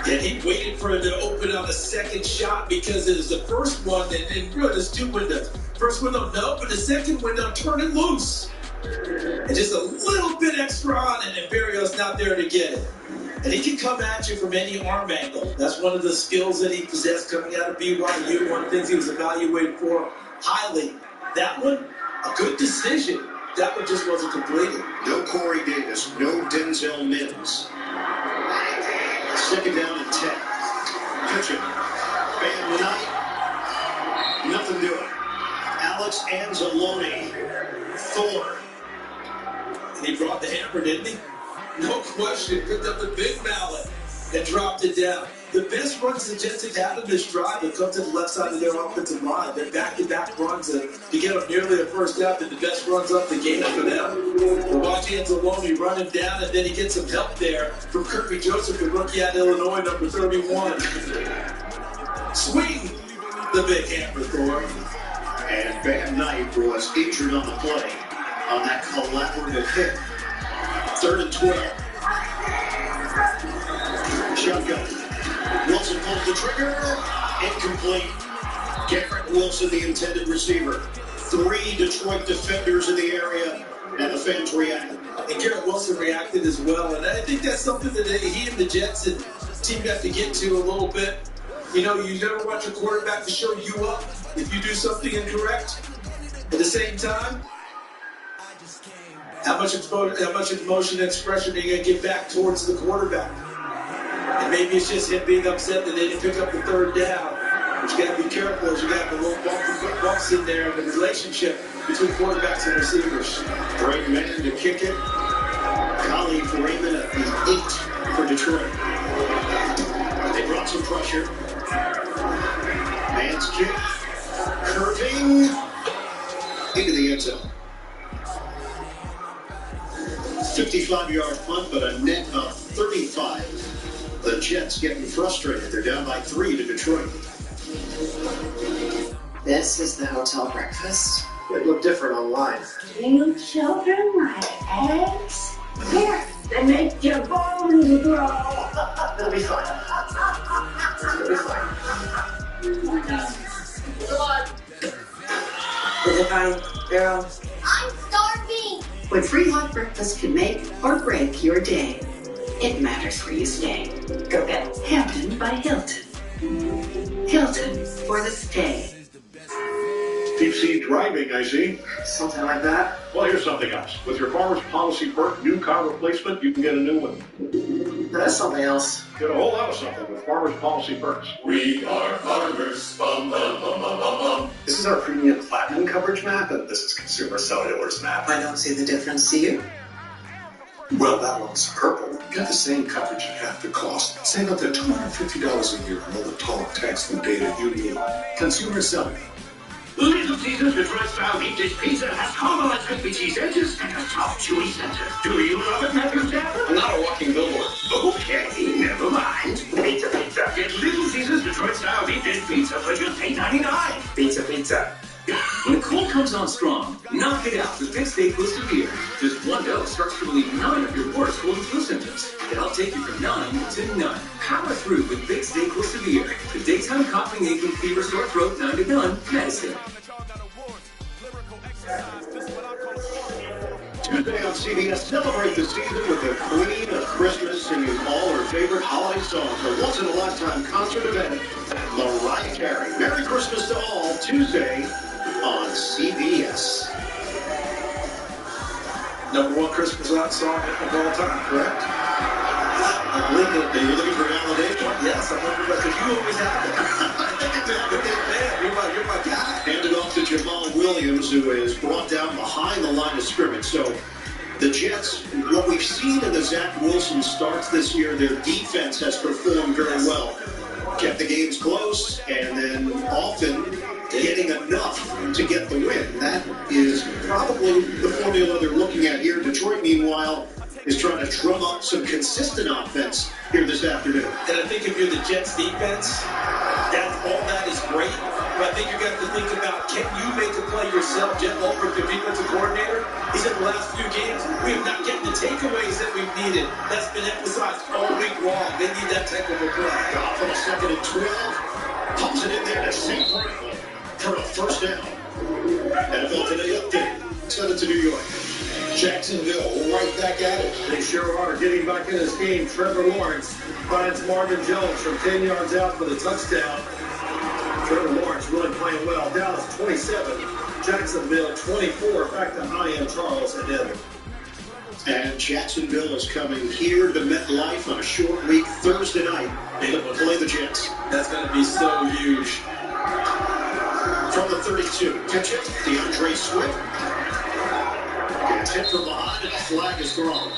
And he waited for it to open on the second shot because it was the first one, and really there's two windows. First window, no, but the second window, turn it loose. And just a little bit extra on it, and Berrios not there to get it. And he can come at you from any arm angle. That's one of the skills that he possessed coming out of BYU. One of the things he was evaluated for highly. That one, a good decision. That one just wasn't completed. No Corey Davis, no Denzel Mims. Second down and 10. Pitching. Bam Knight. Nothing doing. Alex Anzalone. Thor. And he brought the hammer, didn't he? No question. Picked up the big mallet and dropped it down. The best runs the Jets have had in this drive have come to the left side of their offensive line. They're back-to-back runs to get them nearly a first down, and the best runs up the game for them. We'll watch Anzalone run him down, and then he gets some help there from Kirby Joseph, the rookie out of Illinois, number 31. Swing the big hammer, Thor. And Bam Knight was injured on the play on that collaborative hit. 3rd and 12. Shotgun. Wilson pulls the trigger. Incomplete. Garrett Wilson, the intended receiver. 3 Detroit defenders in the area, and the fans reacted. And Garrett Wilson reacted as well. And I think that's something that he and the Jets and team have to get to a little bit. You know, you never want your quarterback to show you up if you do something incorrect. At the same time, how much emotion and expression are you going to get back towards the quarterback? And maybe it's just him being upset that they didn't pick up the 3rd down. But you got to be careful as you got the little bumps in there in the relationship between quarterbacks and receivers. Great man to kick it. Khalif Raymond at the 8 for Detroit. They brought some pressure. Man's kick. Curving into the end zone. 55-yard punt, but a net of 35. The Jets getting frustrated. They're down by 3 to Detroit. This is the hotel breakfast. It looked different online. You children like eggs? Here, they make your bones grow. It'll be fine. It'll be fine. Come on. Is it fine, Daryl? I'm starving. When free hot breakfast can make or break your day, it matters where you stay. Go get Hampton by Hilton. Hilton for the stay. Deep sea driving, I see. Something like that. Well, here's something else. With your Farmers Policy Perk new car replacement, you can get a new one. That's something else. Get a whole lot of something with Farmers Policy Perks. We are farmers. Bum, bum, bum, bum, bum, bum. This is our premium platinum coverage map, and this is Consumer Cellular's map. I don't see the difference, do you? Well, that one's purple. Get the same coverage at half the cost. Save up to $250 a year on all the talk, text, and data you need. Consumer Cellular. Little Caesars Detroit-style deep dish pizza has caramelized crispy cheese edges and a soft, chewy center. Do you love it, Matthew Stafford? I'm not a walking billboard. Okay, never mind. Pizza. Get Little Caesars Detroit-style deep dish pizza for just $8.99. Pizza. When the cold comes on strong, knock it out with Big Stay Plus Severe. Just one dose starts to relieve 9 of your worst cold and flu symptoms. It'll take you from 9 to none. Power through with Big Stay Plus Severe. The daytime coughing, aching, fever, sore throat, 9 to none medicine. Tuesday on CBS, celebrate the season with the Queen of Christmas singing all her favorite holiday songs. A once-in-a-lifetime concert event, Mariah Carey. Merry Christmas to all, Tuesday on CBS. Number 1 Christmas song of all time, correct? I believe that you're looking for validation. Yes, I'm looking for it, because you always have it. Man, you're my guy. Handed off to Jamal Williams, who is brought down behind the line of scrimmage. So the Jets, what we've seen in the Zach Wilson starts this year, their defense has performed very well. Kept the games close, and then often getting enough to get the win. That is probably the formula they're looking at here. Detroit, meanwhile, is trying to drum up some consistent offense here this afternoon. And I think if you're the Jets defense, that is great. But I think you're going to have to think about, can you make a play yourself? Jet Ulbrich, the defensive coordinator, he said the last few games, we have not gotten the takeaways that we've needed. That's been emphasized all week long. They need that type of a play. Goff on a 2nd and 12. Pumps it in there to St. Franklin for a first down. NFL Today update. Send it to New York. Jacksonville right back at it. They sure are getting back in this game. Trevor Lawrence finds Marvin Jones from 10 yards out for the touchdown. Trevor Lawrence really playing well. Dallas 27, Jacksonville 24. Back to I Am Charles and Evan. And Jacksonville is coming here to MetLife on a short week Thursday night. They will play the Jets. That's going to be so huge. From the 32, catch it, DeAndre Swift. Gets hit from behind and a flag is thrown.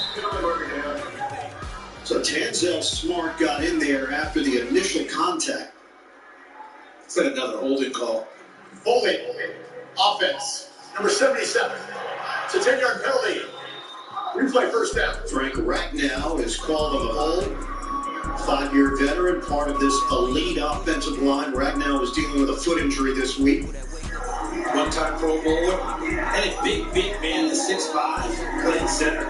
So Tanzel Smart got in there after the initial contact. It's like another holding call. Holding. Offense. Number 77. It's a 10-yard penalty. Replay first down. Frank Ragnow is called on the hold. 5-year veteran, part of this elite offensive line. Ragnow is dealing with a foot injury this week. One-time Pro Bowler. And a big man at 6'5", playing center.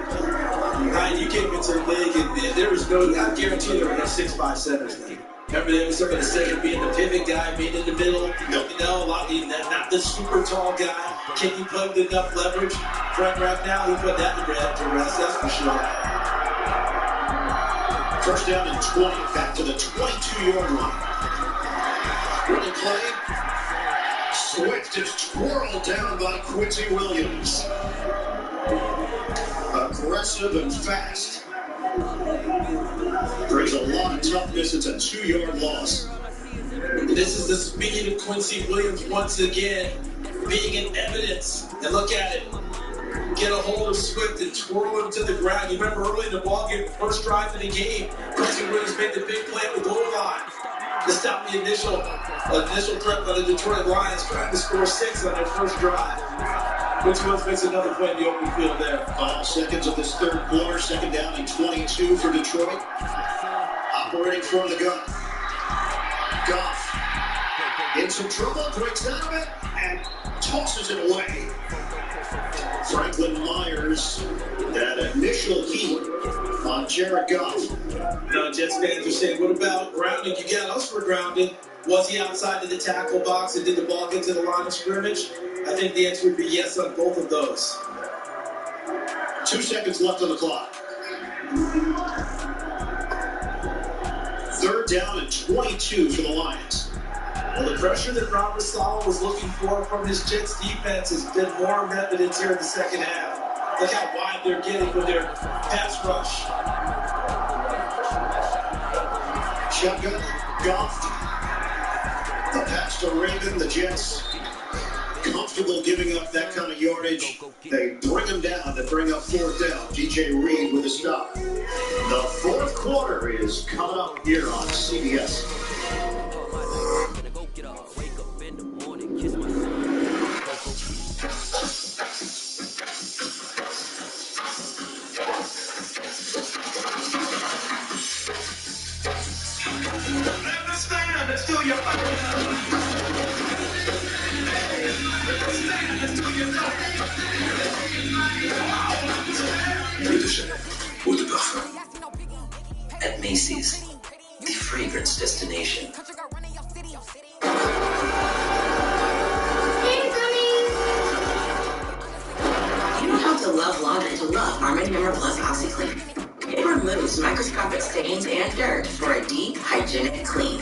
Ryan, you came into the league, and there was no, I guarantee there were no 6'5" centers then. Remember, there was somebody center being the pivot guy, being in the middle. You know, a lot of not the super tall guy. Can you plug enough leverage? Frank Ragnow, he put that to rest, that's for sure. First down and 20, back to the 22-yard line. Running play. Swift is twirled down by Quincy Williams. Aggressive and fast. Brings a lot of toughness. It's a 2-yard loss. This is the speed of Quincy Williams once again, being in evidence. And look at it. Get a hold of Swift and twirl him to the ground. You remember early in the ballgame, first drive of the game, Quincy Williams made the big play at the goal line to stop the initial threat by the Detroit Lions, trying to score 6 on their first drive. Quincy Williams makes another play in the open field there. Final seconds of this third quarter, 2nd down and 22 for Detroit. Operating from the gun. Goff in some trouble, breaks out of it, and tosses it away. Franklin Myers, that initial heat on Jared Goff. Now, Jets fans are saying, what about grounding? You got us for grounding. Was he outside of the tackle box and did the ball get to the line of scrimmage? I think the answer would be yes on both of those. 2 seconds left on the clock. 3rd down and 22 for the Lions. Well, the pressure that Robert Saleh was looking for from his Jets defense has been more in evidence here in the second half. Look how wide they're getting with their pass rush. Shotgun, Goff. The pass to Raven, the Jets comfortable giving up that kind of yardage. They bring him down to bring up 4th down. DJ Reed with a stop. The 4th quarter is coming up here on CBS. Let's do your At Macy's, the fragrance destination. You don't have to love laundry to love Arm & Hammer Plus OxyClean. It removes microscopic stains and dirt for a deep, hygienic clean.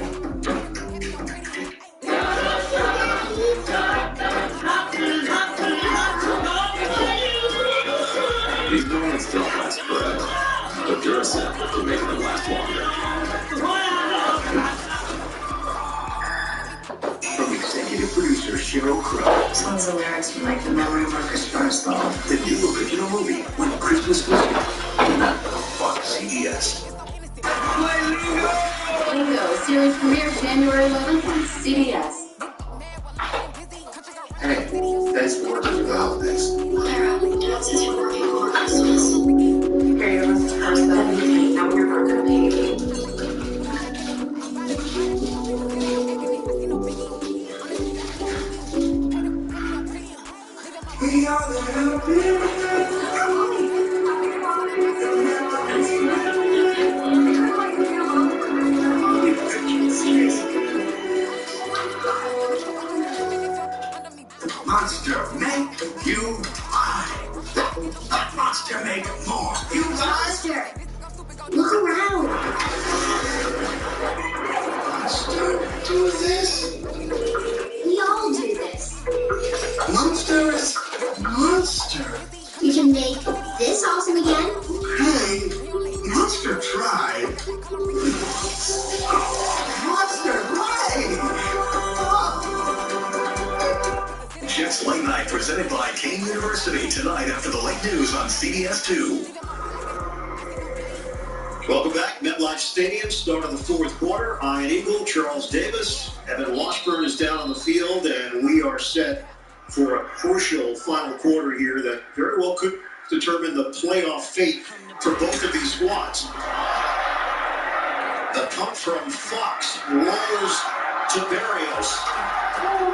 These donuts don't last forever, but Duracell can make them last longer. From executive producer Sheryl Crow. Sounds the lyrics from like the Memory Workers first though. The new original movie, When Christmas Was Young, on CBS. Lingo series premiere January 11th on CBS. Hey, thanks for working through the holidays. Clara, Dad says you're working over Christmas. Here you go, this first that you now you're not gonna pay me. We are the happy. Monster make you buy. Let Monster make more. You buy. Monster, look around. Monster, do this. We all do this. Monster is Monster. We can make this awesome again. Hey, Monster tried. Monster, right! Jets Late Night presented by Kane University tonight after the late news on CBS 2. Welcome back. MetLife Stadium, start of the fourth quarter. Ian Eagle, Charles Davis, Evan Washburn is down on the field, and we are set for a crucial final quarter here that very well could determine the playoff fate for both of these squads. The punt from Fox rolls to Berrios,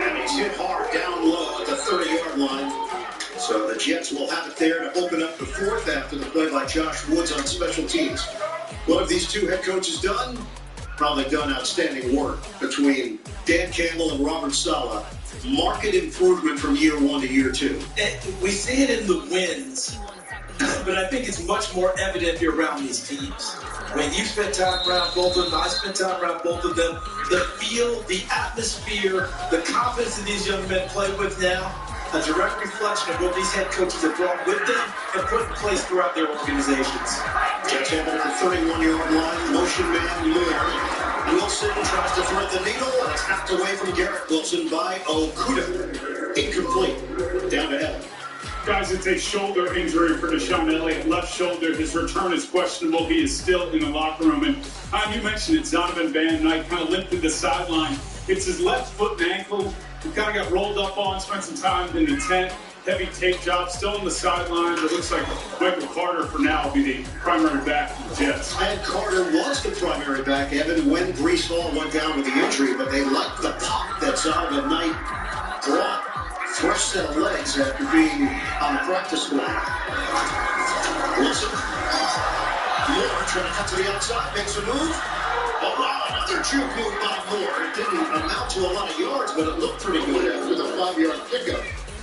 and he's hit hard down low at the 30-yard line. So the Jets will have it there to open up the fourth after the play by Josh Woods on special teams. What have these two head coaches done? Probably done outstanding work between Dan Campbell and Robert Saleh. Market improvement from year one to year two. We see it in the wins, but I think it's much more evident if you're around these teams. When you spend time around both of them, I spend time around both of them, the feel, the atmosphere, the confidence that these young men play with now, a direct reflection of what these head coaches have brought with them and put in place throughout their organizations. Jets have it at the 31-yard line, motion man Moore. Wilson tries to thread the needle, and it's hacked away from Garrett Wilson by Okudah. Incomplete. Down to Evan. Guys, it's a shoulder injury for Deshaun Elliott. Left shoulder. His return is questionable. He is still in the locker room. And you mentioned it, Zonovan Van Knight kind of limped to the sideline. It's his left foot and ankle. He kind of got rolled up on, spent some time in the tent. Heavy tape job, still on the sidelines. It looks like Michael Carter, for now, will be the primary back for the Jets. And Carter was the primary back, Evan, when Breece Hall went down with the injury, but they liked the pop that Zonovan Knight brought. Fresh set of legs after being on the practice squad. Wilson. Moore trying to cut to the outside, makes a move. Oh, wow, another juke move by Moore. It didn't amount to a lot of yards, but it looked pretty good after the 5-yard pickup.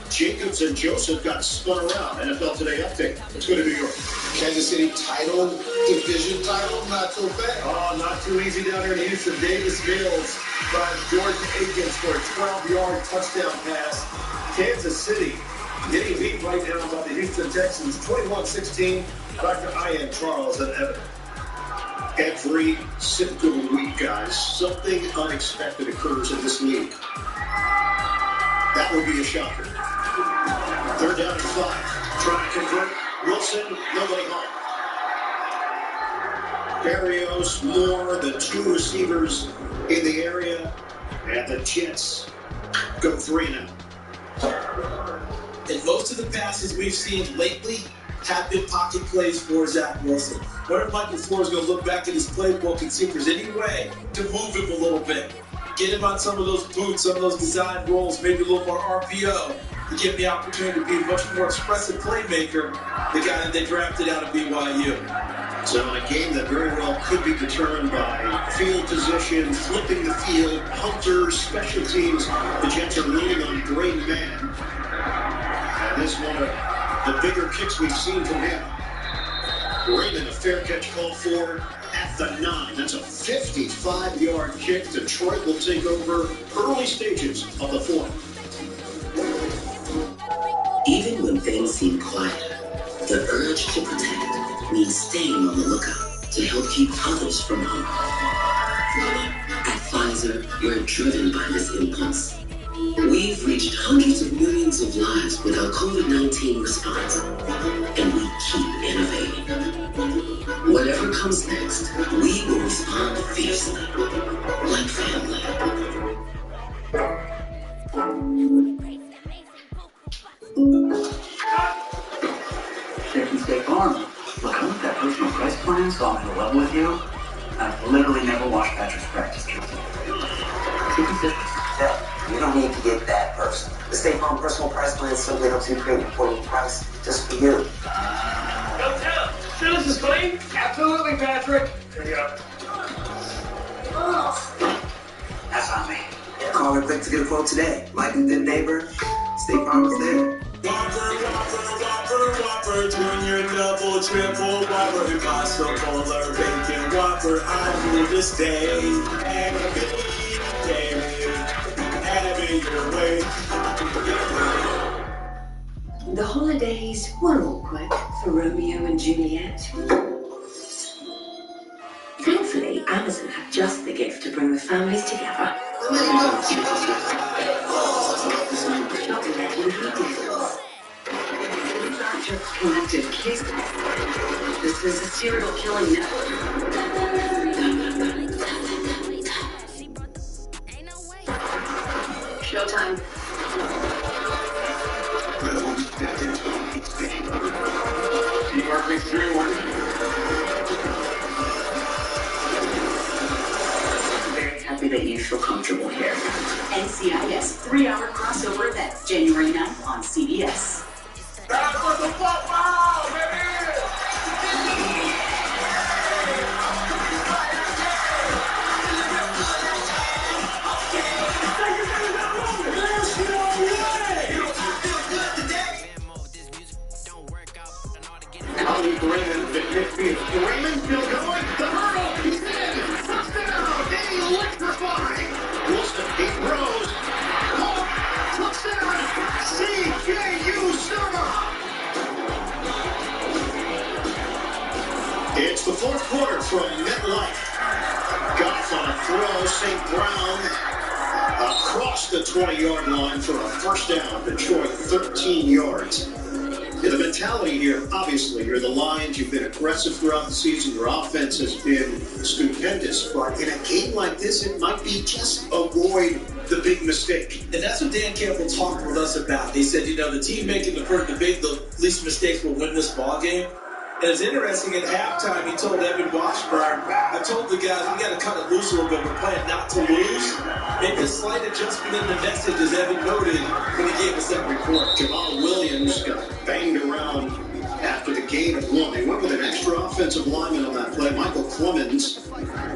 Jacobs and Joseph got spun around. NFL Today update. Let's go to New York. Kansas City title, division title, not so bad. Oh, not too easy down there in Houston. Davis Mills by Jordan Akins for a 12-yard touchdown pass. Kansas City getting beat right now by the Houston Texans, 21-16. Back to Ian, Charles, and Evan. Every single week, guys, something unexpected occurs in this league. That would be a shocker. Third down and 5. Trying to convert. Wilson, nobody home. Berrios, Moore, the two receivers in the area, and the Jets go 3 now. And most of the passes we've seen lately have been pocket plays for Zach Wilson. Wonder if Michael Flores is going to look back at his playbook and see if there's any way to move him a little bit. Get him on some of those boots, some of those design rolls, maybe a little more RPO to give him the opportunity to be a much more expressive playmaker, the guy that they drafted out of BYU. So in a game that very well could be determined by field position, flipping the field, hunters, special teams, the Jets are leaning on Brain Man. And this is one of the bigger kicks we've seen from him. Raymond, a fair catch call for at the 9. That's a 55-yard kick. Detroit will take over early stages of the 4th. Even when things seem quiet, the urge to protect means staying on the lookout to help keep others from harm. At Pfizer, we're driven by this impulse. We've reached hundreds of millions of lives with our COVID-19 response, and we keep innovating. Whatever comes next, we will respond fiercely, like family. Safety State Farm. Look, I looked at personal price plan, so I'm in love with you. I've literally never watched Patrick's practice kit. You don't need to get that personal. The State Farm personal price plan simply helps you create a affordable price just for you. Go tell. Sure, this is clean? Absolutely, Patrick. There you go. That's on me. Call her quick to get a quote today. Like a good neighbor, State Farm is there. Whopper, Junior, double, triple, Whopper, Impossible, or Bacon Whopper. I'm here to stay. Have it your way. The holidays were awkward for Romeo and Juliet. Thankfully, Amazon had just the gift to bring the families together. Just collective kisses. This was a serial killing network. Showtime. Very happy that you feel comfortable here. NCIS 3-hour crossover event, January 9th on CBS. That's what the football, baby! Raymond still going. The hurdle. He's in. Touchdown. They electrify. Wilson, he throws. Touchdown. C.J.U. Summer. It's the fourth quarter from MetLife. Goff on a throw. St. Brown across the 20-yard line for a first down. Detroit 13 yards. Yeah, the mentality here, obviously, you're the Lions, you've been aggressive throughout the season, your offense has been stupendous, but in a game like this, it might be just avoid the big mistake. And that's what Dan Campbell talked with us about. He said, the team making the least mistakes will win this ball game. And it's interesting, at halftime, he told Evan Washburn, I told the guys, we got to cut it loose a little bit. We're playing not to lose. Maybe a slight adjustment in the message, as Evan noted when he gave us that report. Jamal Williams got banged around after the gain of one. They went with an extra offensive lineman on that play, Michael Clemens,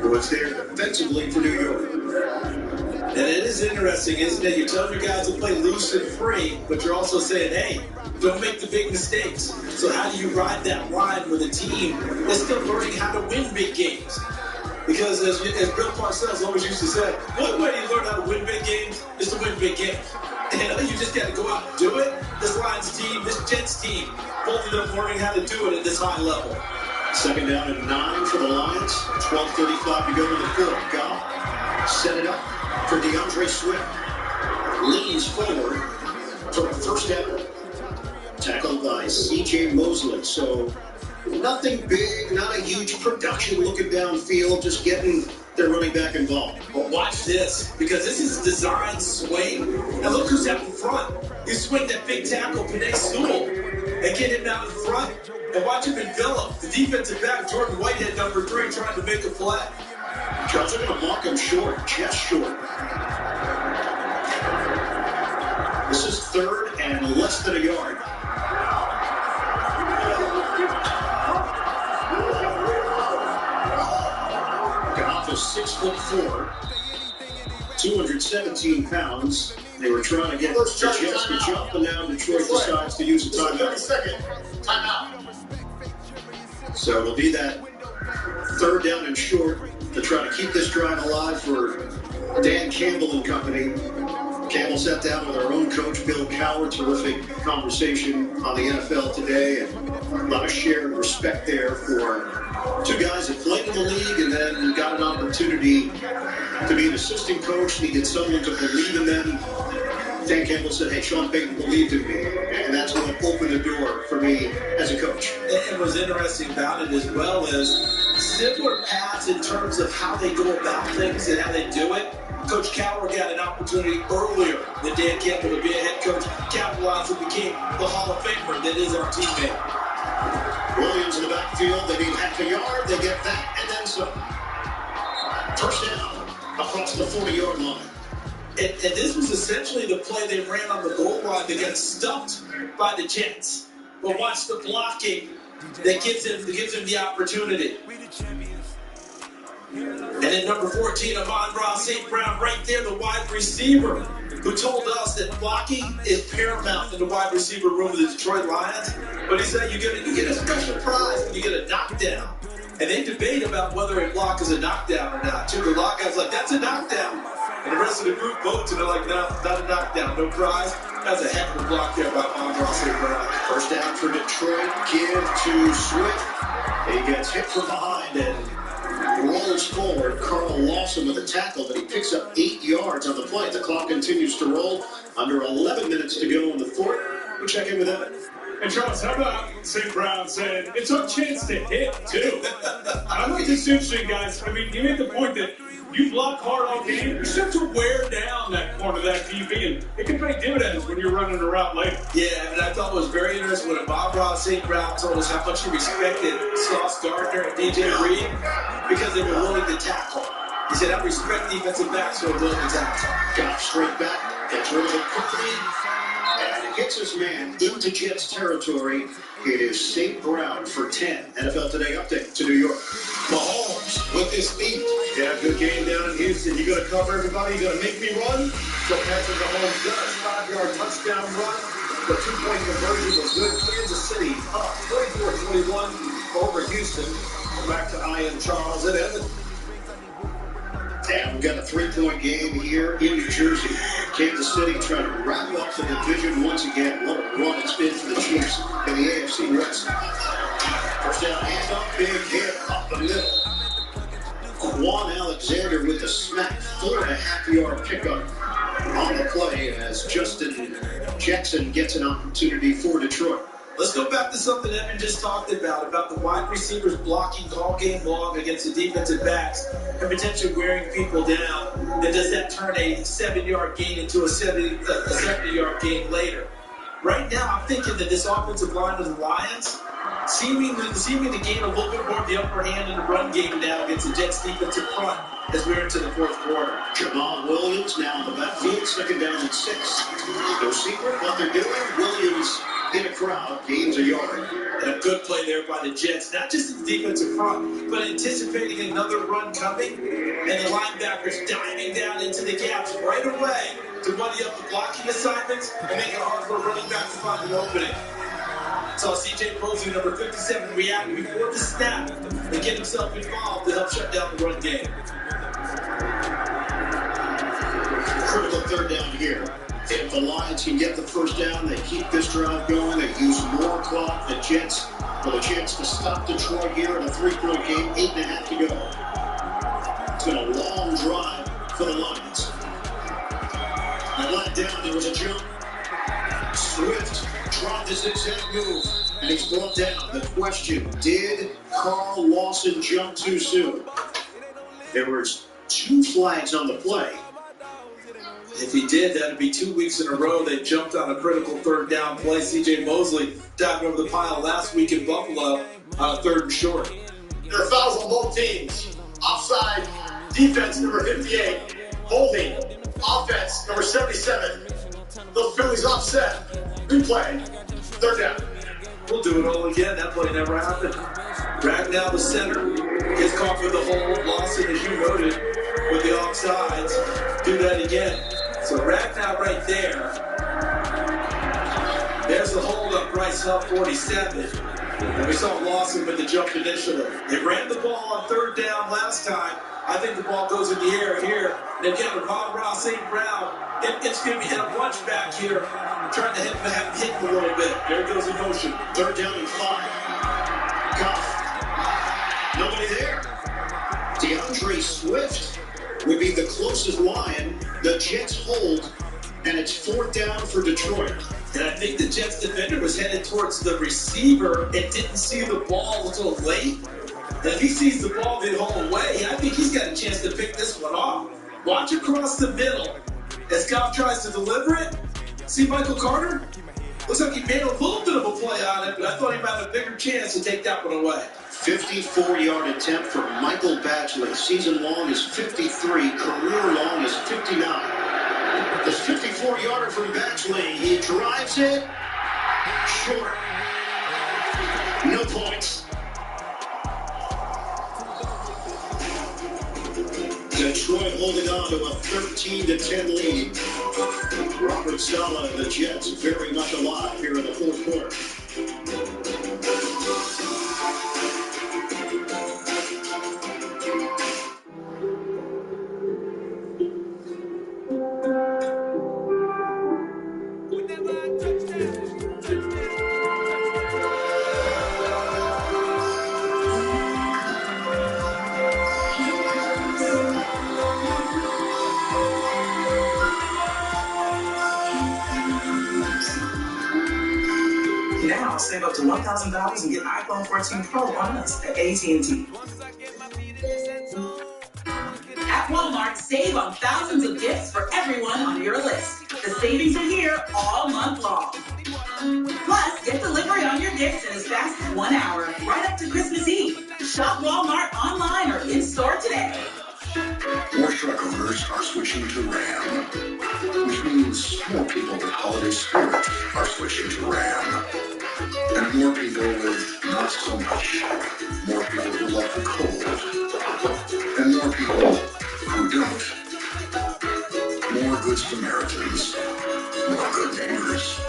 who was there defensively for New York. And it is interesting, isn't it? You're telling your guys to play loose and free, but you're also saying, hey, don't make the big mistakes. So how do you ride that line with a team that's still learning how to win big games? Because as Bill Parcells always used to say, one way you learn how to win big games is to win big games. And you just got to go out and do it. This Lions team, this Jets team, both of them learning how to do it at this high level. Second down and 9 for the Lions. 12:35 to go in the fourth. Goff set it up for DeAndre Swift. Leans forward for a first down. Tackled by C.J. Mosley. So nothing big, not a huge production looking downfield, just getting their running back involved. But watch this, because this is design swing. And look who's out in front. You swing that big tackle, Penei Sewell, and get him out in front. And watch him envelop the defensive back, Jordan Whitehead, number 3, trying to make a play. Charles are going to mark him short, just short. This is third and less than a yard. Goff is 6'4", 217 pounds. They were trying to get the Jets to jump, and now Detroit decides to use a timeout. 30-second timeout. So it'll be that third down and short to try to keep this drive alive for Dan Campbell and company. Campbell sat down with our own coach, Bill Cowher. Terrific conversation on the NFL today, and a lot of shared respect there for two guys that played in the league and then got an opportunity to be an assistant coach, needed someone to believe in them. Dan Campbell said, hey, Sean Payton believed in me, and that's what opened the door for me as a coach. And what's interesting about it as well is similar paths in terms of how they go about things and how they do it. Coach Cowher got an opportunity earlier than Dan Campbell to be a head coach, capitalized and became the Hall of Famer that is our teammate. Williams in the backfield, they need half a yard, they get that, and then some. First down across the 40-yard line. And this was essentially the play they ran on the goal line that got stuffed by the Jets. But watch the blocking that gives him the opportunity. And then number 14, Amon-Ra St. Brown, right there, the wide receiver. who told us that blocking is paramount in the wide receiver room of the Detroit Lions. But he said you get a special prize when you get a knockdown. And they debate about whether a block is a knockdown or not. Two of the lock guys like, that's a knockdown. And the rest of the group votes, and they're like, no, not a knockdown, no prize. That's a heck of a block there by Amon-Ra St. Brown. First down for Detroit, give to Swift. He gets hit from behind and rolls forward. Carl Lawson with a tackle, but he picks up 8 yards on the play. The clock continues to roll. Under 11 minutes to go in the fourth. We'll check in with Evan. And Charles, how about St. Brown saying it's our chance to hit, too? I think it's interesting, guys. I mean, you made the point that you block hard all game. You start to wear down that corner of that DB, and it can pay dividends when you're running a route later. Yeah, and I thought it was very interesting when Amon-Ra St. Brown told us how much he respected Sauce Gardner and DJ Reed because they were willing to tackle. He said, I respect defensive backs who are willing to tackle. Got straight back, gets rid of it quickly, and gets his man into Jets territory. It is St. Brown for 10. NFL Today update to New York. Mahomes with his feet. Yeah, good game down in Houston. You going to cover everybody? You going to make me run? So Patrick Mahomes does. 5-yard touchdown run. The 2-point conversion was good. Kansas City up 24-21 over Houston. Back to Ian, Charles, and Evan. And we've got a 3-point game here in New Jersey. Kansas City trying to wrap up the division once again. What a run it's been for the Chiefs in the AFC West. First down, handoff, big hit up the middle. Quan Alexander with the smack, 4.5-yard pickup on the play as Justin Jackson gets an opportunity for Detroit. Let's go back to something Evan just talked about the wide receivers blocking all game long against the defensive backs and potentially wearing people down. And does that turn a 7-yard gain into a 70-yard gain later? Right now, I'm thinking that this offensive line of the Lions seeming to gain a little bit more of the upper hand in the run game now against the Jets defensive front as we're into the fourth quarter. Jamal Williams now in the backfield, second down and 6. No secret what they're doing. Williams in a crowd, gains a yard. And a good play there by the Jets, not just in the defensive front, but anticipating another run coming, and the linebackers diving down into the gaps right away to muddy up the blocking assignments and make it hard for a running back to find an opening. Saw C.J. Mosley, number 57, react before the snap and get himself involved to help shut down the run game. Critical third down here. If the Lions can get the first down, they keep this drive going. They use more clock. The Jets with a chance to stop Detroit here in a 3-point game. 8.5 to go. It's been a long drive for the Lions. They let down. There was a jump. Swift tried the zigzag move, and he's brought down. The question, did Carl Lawson jump too soon? There was 2 flags on the play. If he did, that would be 2 weeks in a row. They jumped on a critical third down play. C.J. Mosley dived over the pile last week in Buffalo on a 3rd and short. There are fouls on both teams. Offside, defense number 58. Holding, offense number 77. Those penalties offset. Replay, third down. We'll do it all again. That play never happened. Ragnow, the center, gets caught with the hold. Lawson, as you noted, with the offsides. Do that again. So Ragnow right there. There's the hold up, Bryce Huff, 47. And we saw Lawson with the jump initially. They ran the ball on 3rd down last time. I think the ball goes in the air here. And again, Amon-Ra St. Brown, it's going to be in a bunch back here, trying to have hit him a little bit. There goes the motion. 3rd down and 5. Goff. Nobody there. DeAndre Swift would be the closest Lion. The Jets hold, and it's 4th down for Detroit. And I think the Jets defender was headed towards the receiver and didn't see the ball until late. And if he sees the ball get hauled away, I think he's got a chance to pick this one off. Watch across the middle as Goff tries to deliver it. See Michael Carter? Looks like he made a little bit of a play on it, but I thought he might have a bigger chance to take that one away. 54-yard attempt for Michael Badgley. Season long is 53. Career long is 59. This 54-yarder from Badgley. He drives it. Short. No points. Detroit holding on to a 13-10 lead. Robert Saleh and the Jets very much alive here in the fourth quarter. Now, save up to $1,000 and get iPhone 14 Pro on us at AT&T. At Walmart, save on thousands of gifts for everyone on your list. The savings are here all month long. Plus, get delivery on your gifts in as fast as 1 hour, right up to Christmas Eve. Shop Walmart online or in-store today. More truck owners are switching to Ram, which means more people with holiday spirit are switching to Ram. And more people with not so much. More people who love the cold. And more people who don't. More good Samaritans. More good neighbors.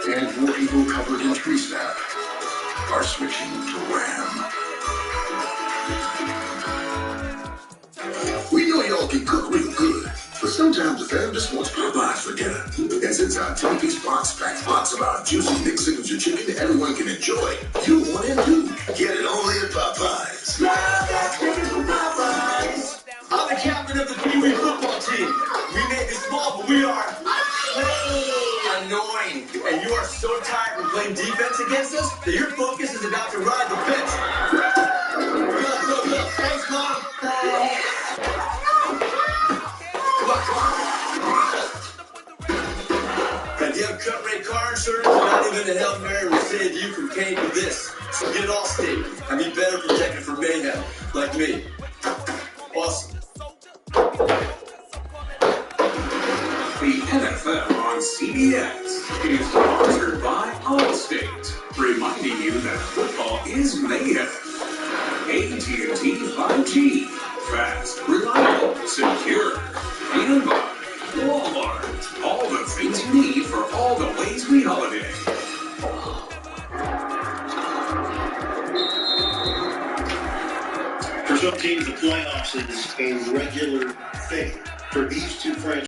And more people covered in tree sap are switching to Ram. We know y'all can cook real good, but sometimes the fam just wants Popeyes for dinner. And since our 10-piece box packs lots of our juicy mixed signature chicken everyone can enjoy, you want it too. Get it only at Popeyes. Love that chicken from Popeyes. I'm the captain of the Pee Wee football team. We may be small, but we are annoying. And you are so tired of playing defense against us that your focus is about to ride the pitch. Look. Thanks, Mom. If you have cut rate car insurance, not even a Hail Mary will save you from paying for this. So get Allstate and be better protected from mayhem, like me. Awesome. The NFL on CBS is sponsored by Allstate, reminding you that football is mayhem. AT&T 5G, fast, reliable, secure, and by Walmart. All the things you need for all the way sweet holiday. For some teams, the playoffs is a regular thing. For these two franchises,